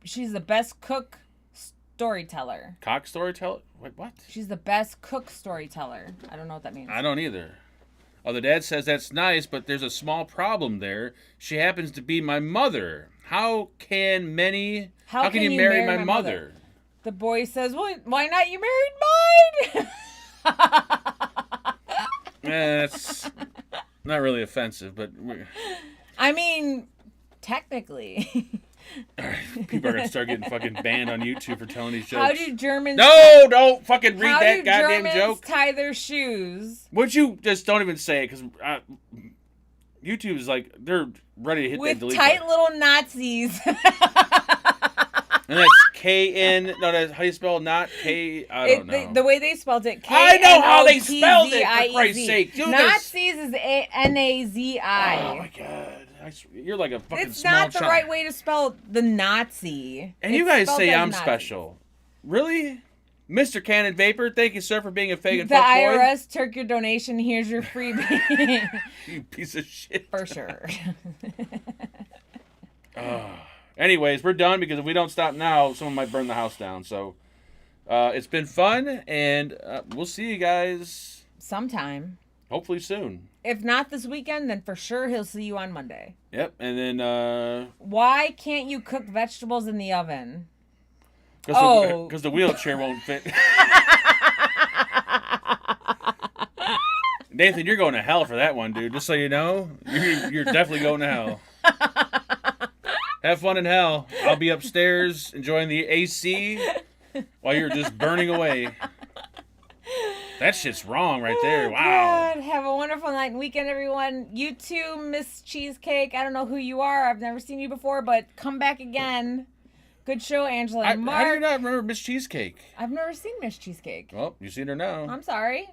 she's the best cook storyteller. Cock storyteller? Wait, what? She's the best cook storyteller. I don't know what that means. I don't either. Oh, the dad says that's nice, but there's a small problem there. She happens to be my mother. How can you marry my mother? The boy says, well, why not? You married mine. That's not really offensive, but... I mean, technically... People are going to start getting fucking banned on YouTube for telling these jokes. How do Germans... No, don't fucking read that goddamn joke. How do Germans tie their shoes? Would you just don't even say it, because YouTube is like, they're ready to hit that delete button. With tight button. little Nazis. And that's K-N... No, that's how you spell not K... I don't know. The way they spelled it, I know how they spelled it, for Christ's sake. Nazis is N-A-Z-I. Oh, my God. You're like a fucking It's small not the child. right way to spell the Nazi. And you guys say I'm special. Really? Mr. Cannon Vapor, thank you, sir, for being a Fagin fuckboy. The IRS took your donation. Here's your freebie. You piece of shit. For sure. Anyways, we're done, because if we don't stop now, someone might burn the house down. So it's been fun, and we'll see you guys sometime. Hopefully soon. If not this weekend, then for sure he'll see you on Monday. Yep, and then... Why can't you cook vegetables in the oven? Because the wheelchair won't fit. Nathan, you're going to hell for that one, dude. Just so you know, you're definitely going to hell. Have fun in hell. I'll be upstairs enjoying the AC while you're just burning away. That shit's wrong right there. Wow. God. Have a wonderful night and weekend, everyone. You too, Miss Cheesecake. I don't know who you are. I've never seen you before, but come back again. Good show, Angela and Mark. How do you not remember Miss Cheesecake? I've never seen Miss Cheesecake. Well, you've seen her now. I'm sorry.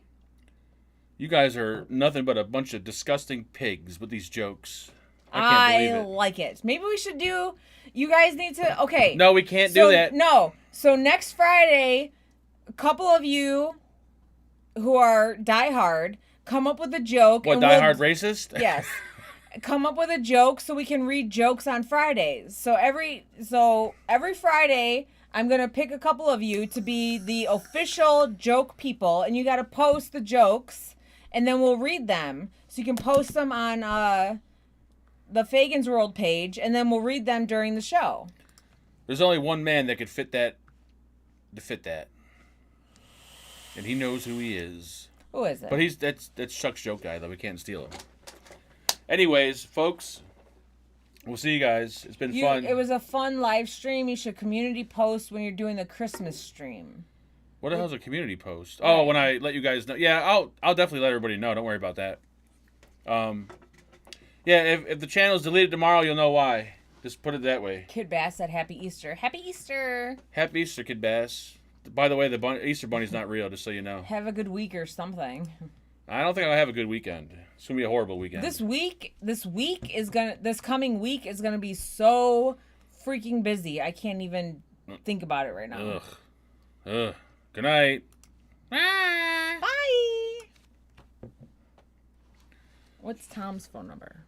You guys are nothing but a bunch of disgusting pigs with these jokes. I can't believe it. Like it. Maybe we should do... You guys need to... Okay. No, we can't do that. No. So next Friday, a couple of you... who are diehard, come up with a joke. What, diehard racist? Yes. Come up with a joke so we can read jokes on Fridays. So every Friday, I'm going to pick a couple of you to be the official joke people, and you got to post the jokes, and then we'll read them. So you can post them on the Fagins World page, and then we'll read them during the show. There's only one man that could fit that. And he knows who he is. Who is it? But that's Chuck's joke guy, though. We can't steal him. Anyways, folks, we'll see you guys. It's been fun. It was a fun live stream. You should community post when you're doing the Christmas stream. What the hell's a community post? Oh, when I let you guys know. Yeah, I'll definitely let everybody know. Don't worry about that. Yeah, if the channel's deleted tomorrow, you'll know why. Just put it that way. Kid Bass said Happy Easter. Happy Easter. Happy Easter, Kid Bass. By the way, the Easter Bunny's not real, just so you know. Have a good week or something. I don't think I'll have a good weekend. It's gonna be a horrible weekend. This coming week is gonna be so freaking busy. I can't even think about it right now. Ugh. Good night. Bye. What's Tom's phone number?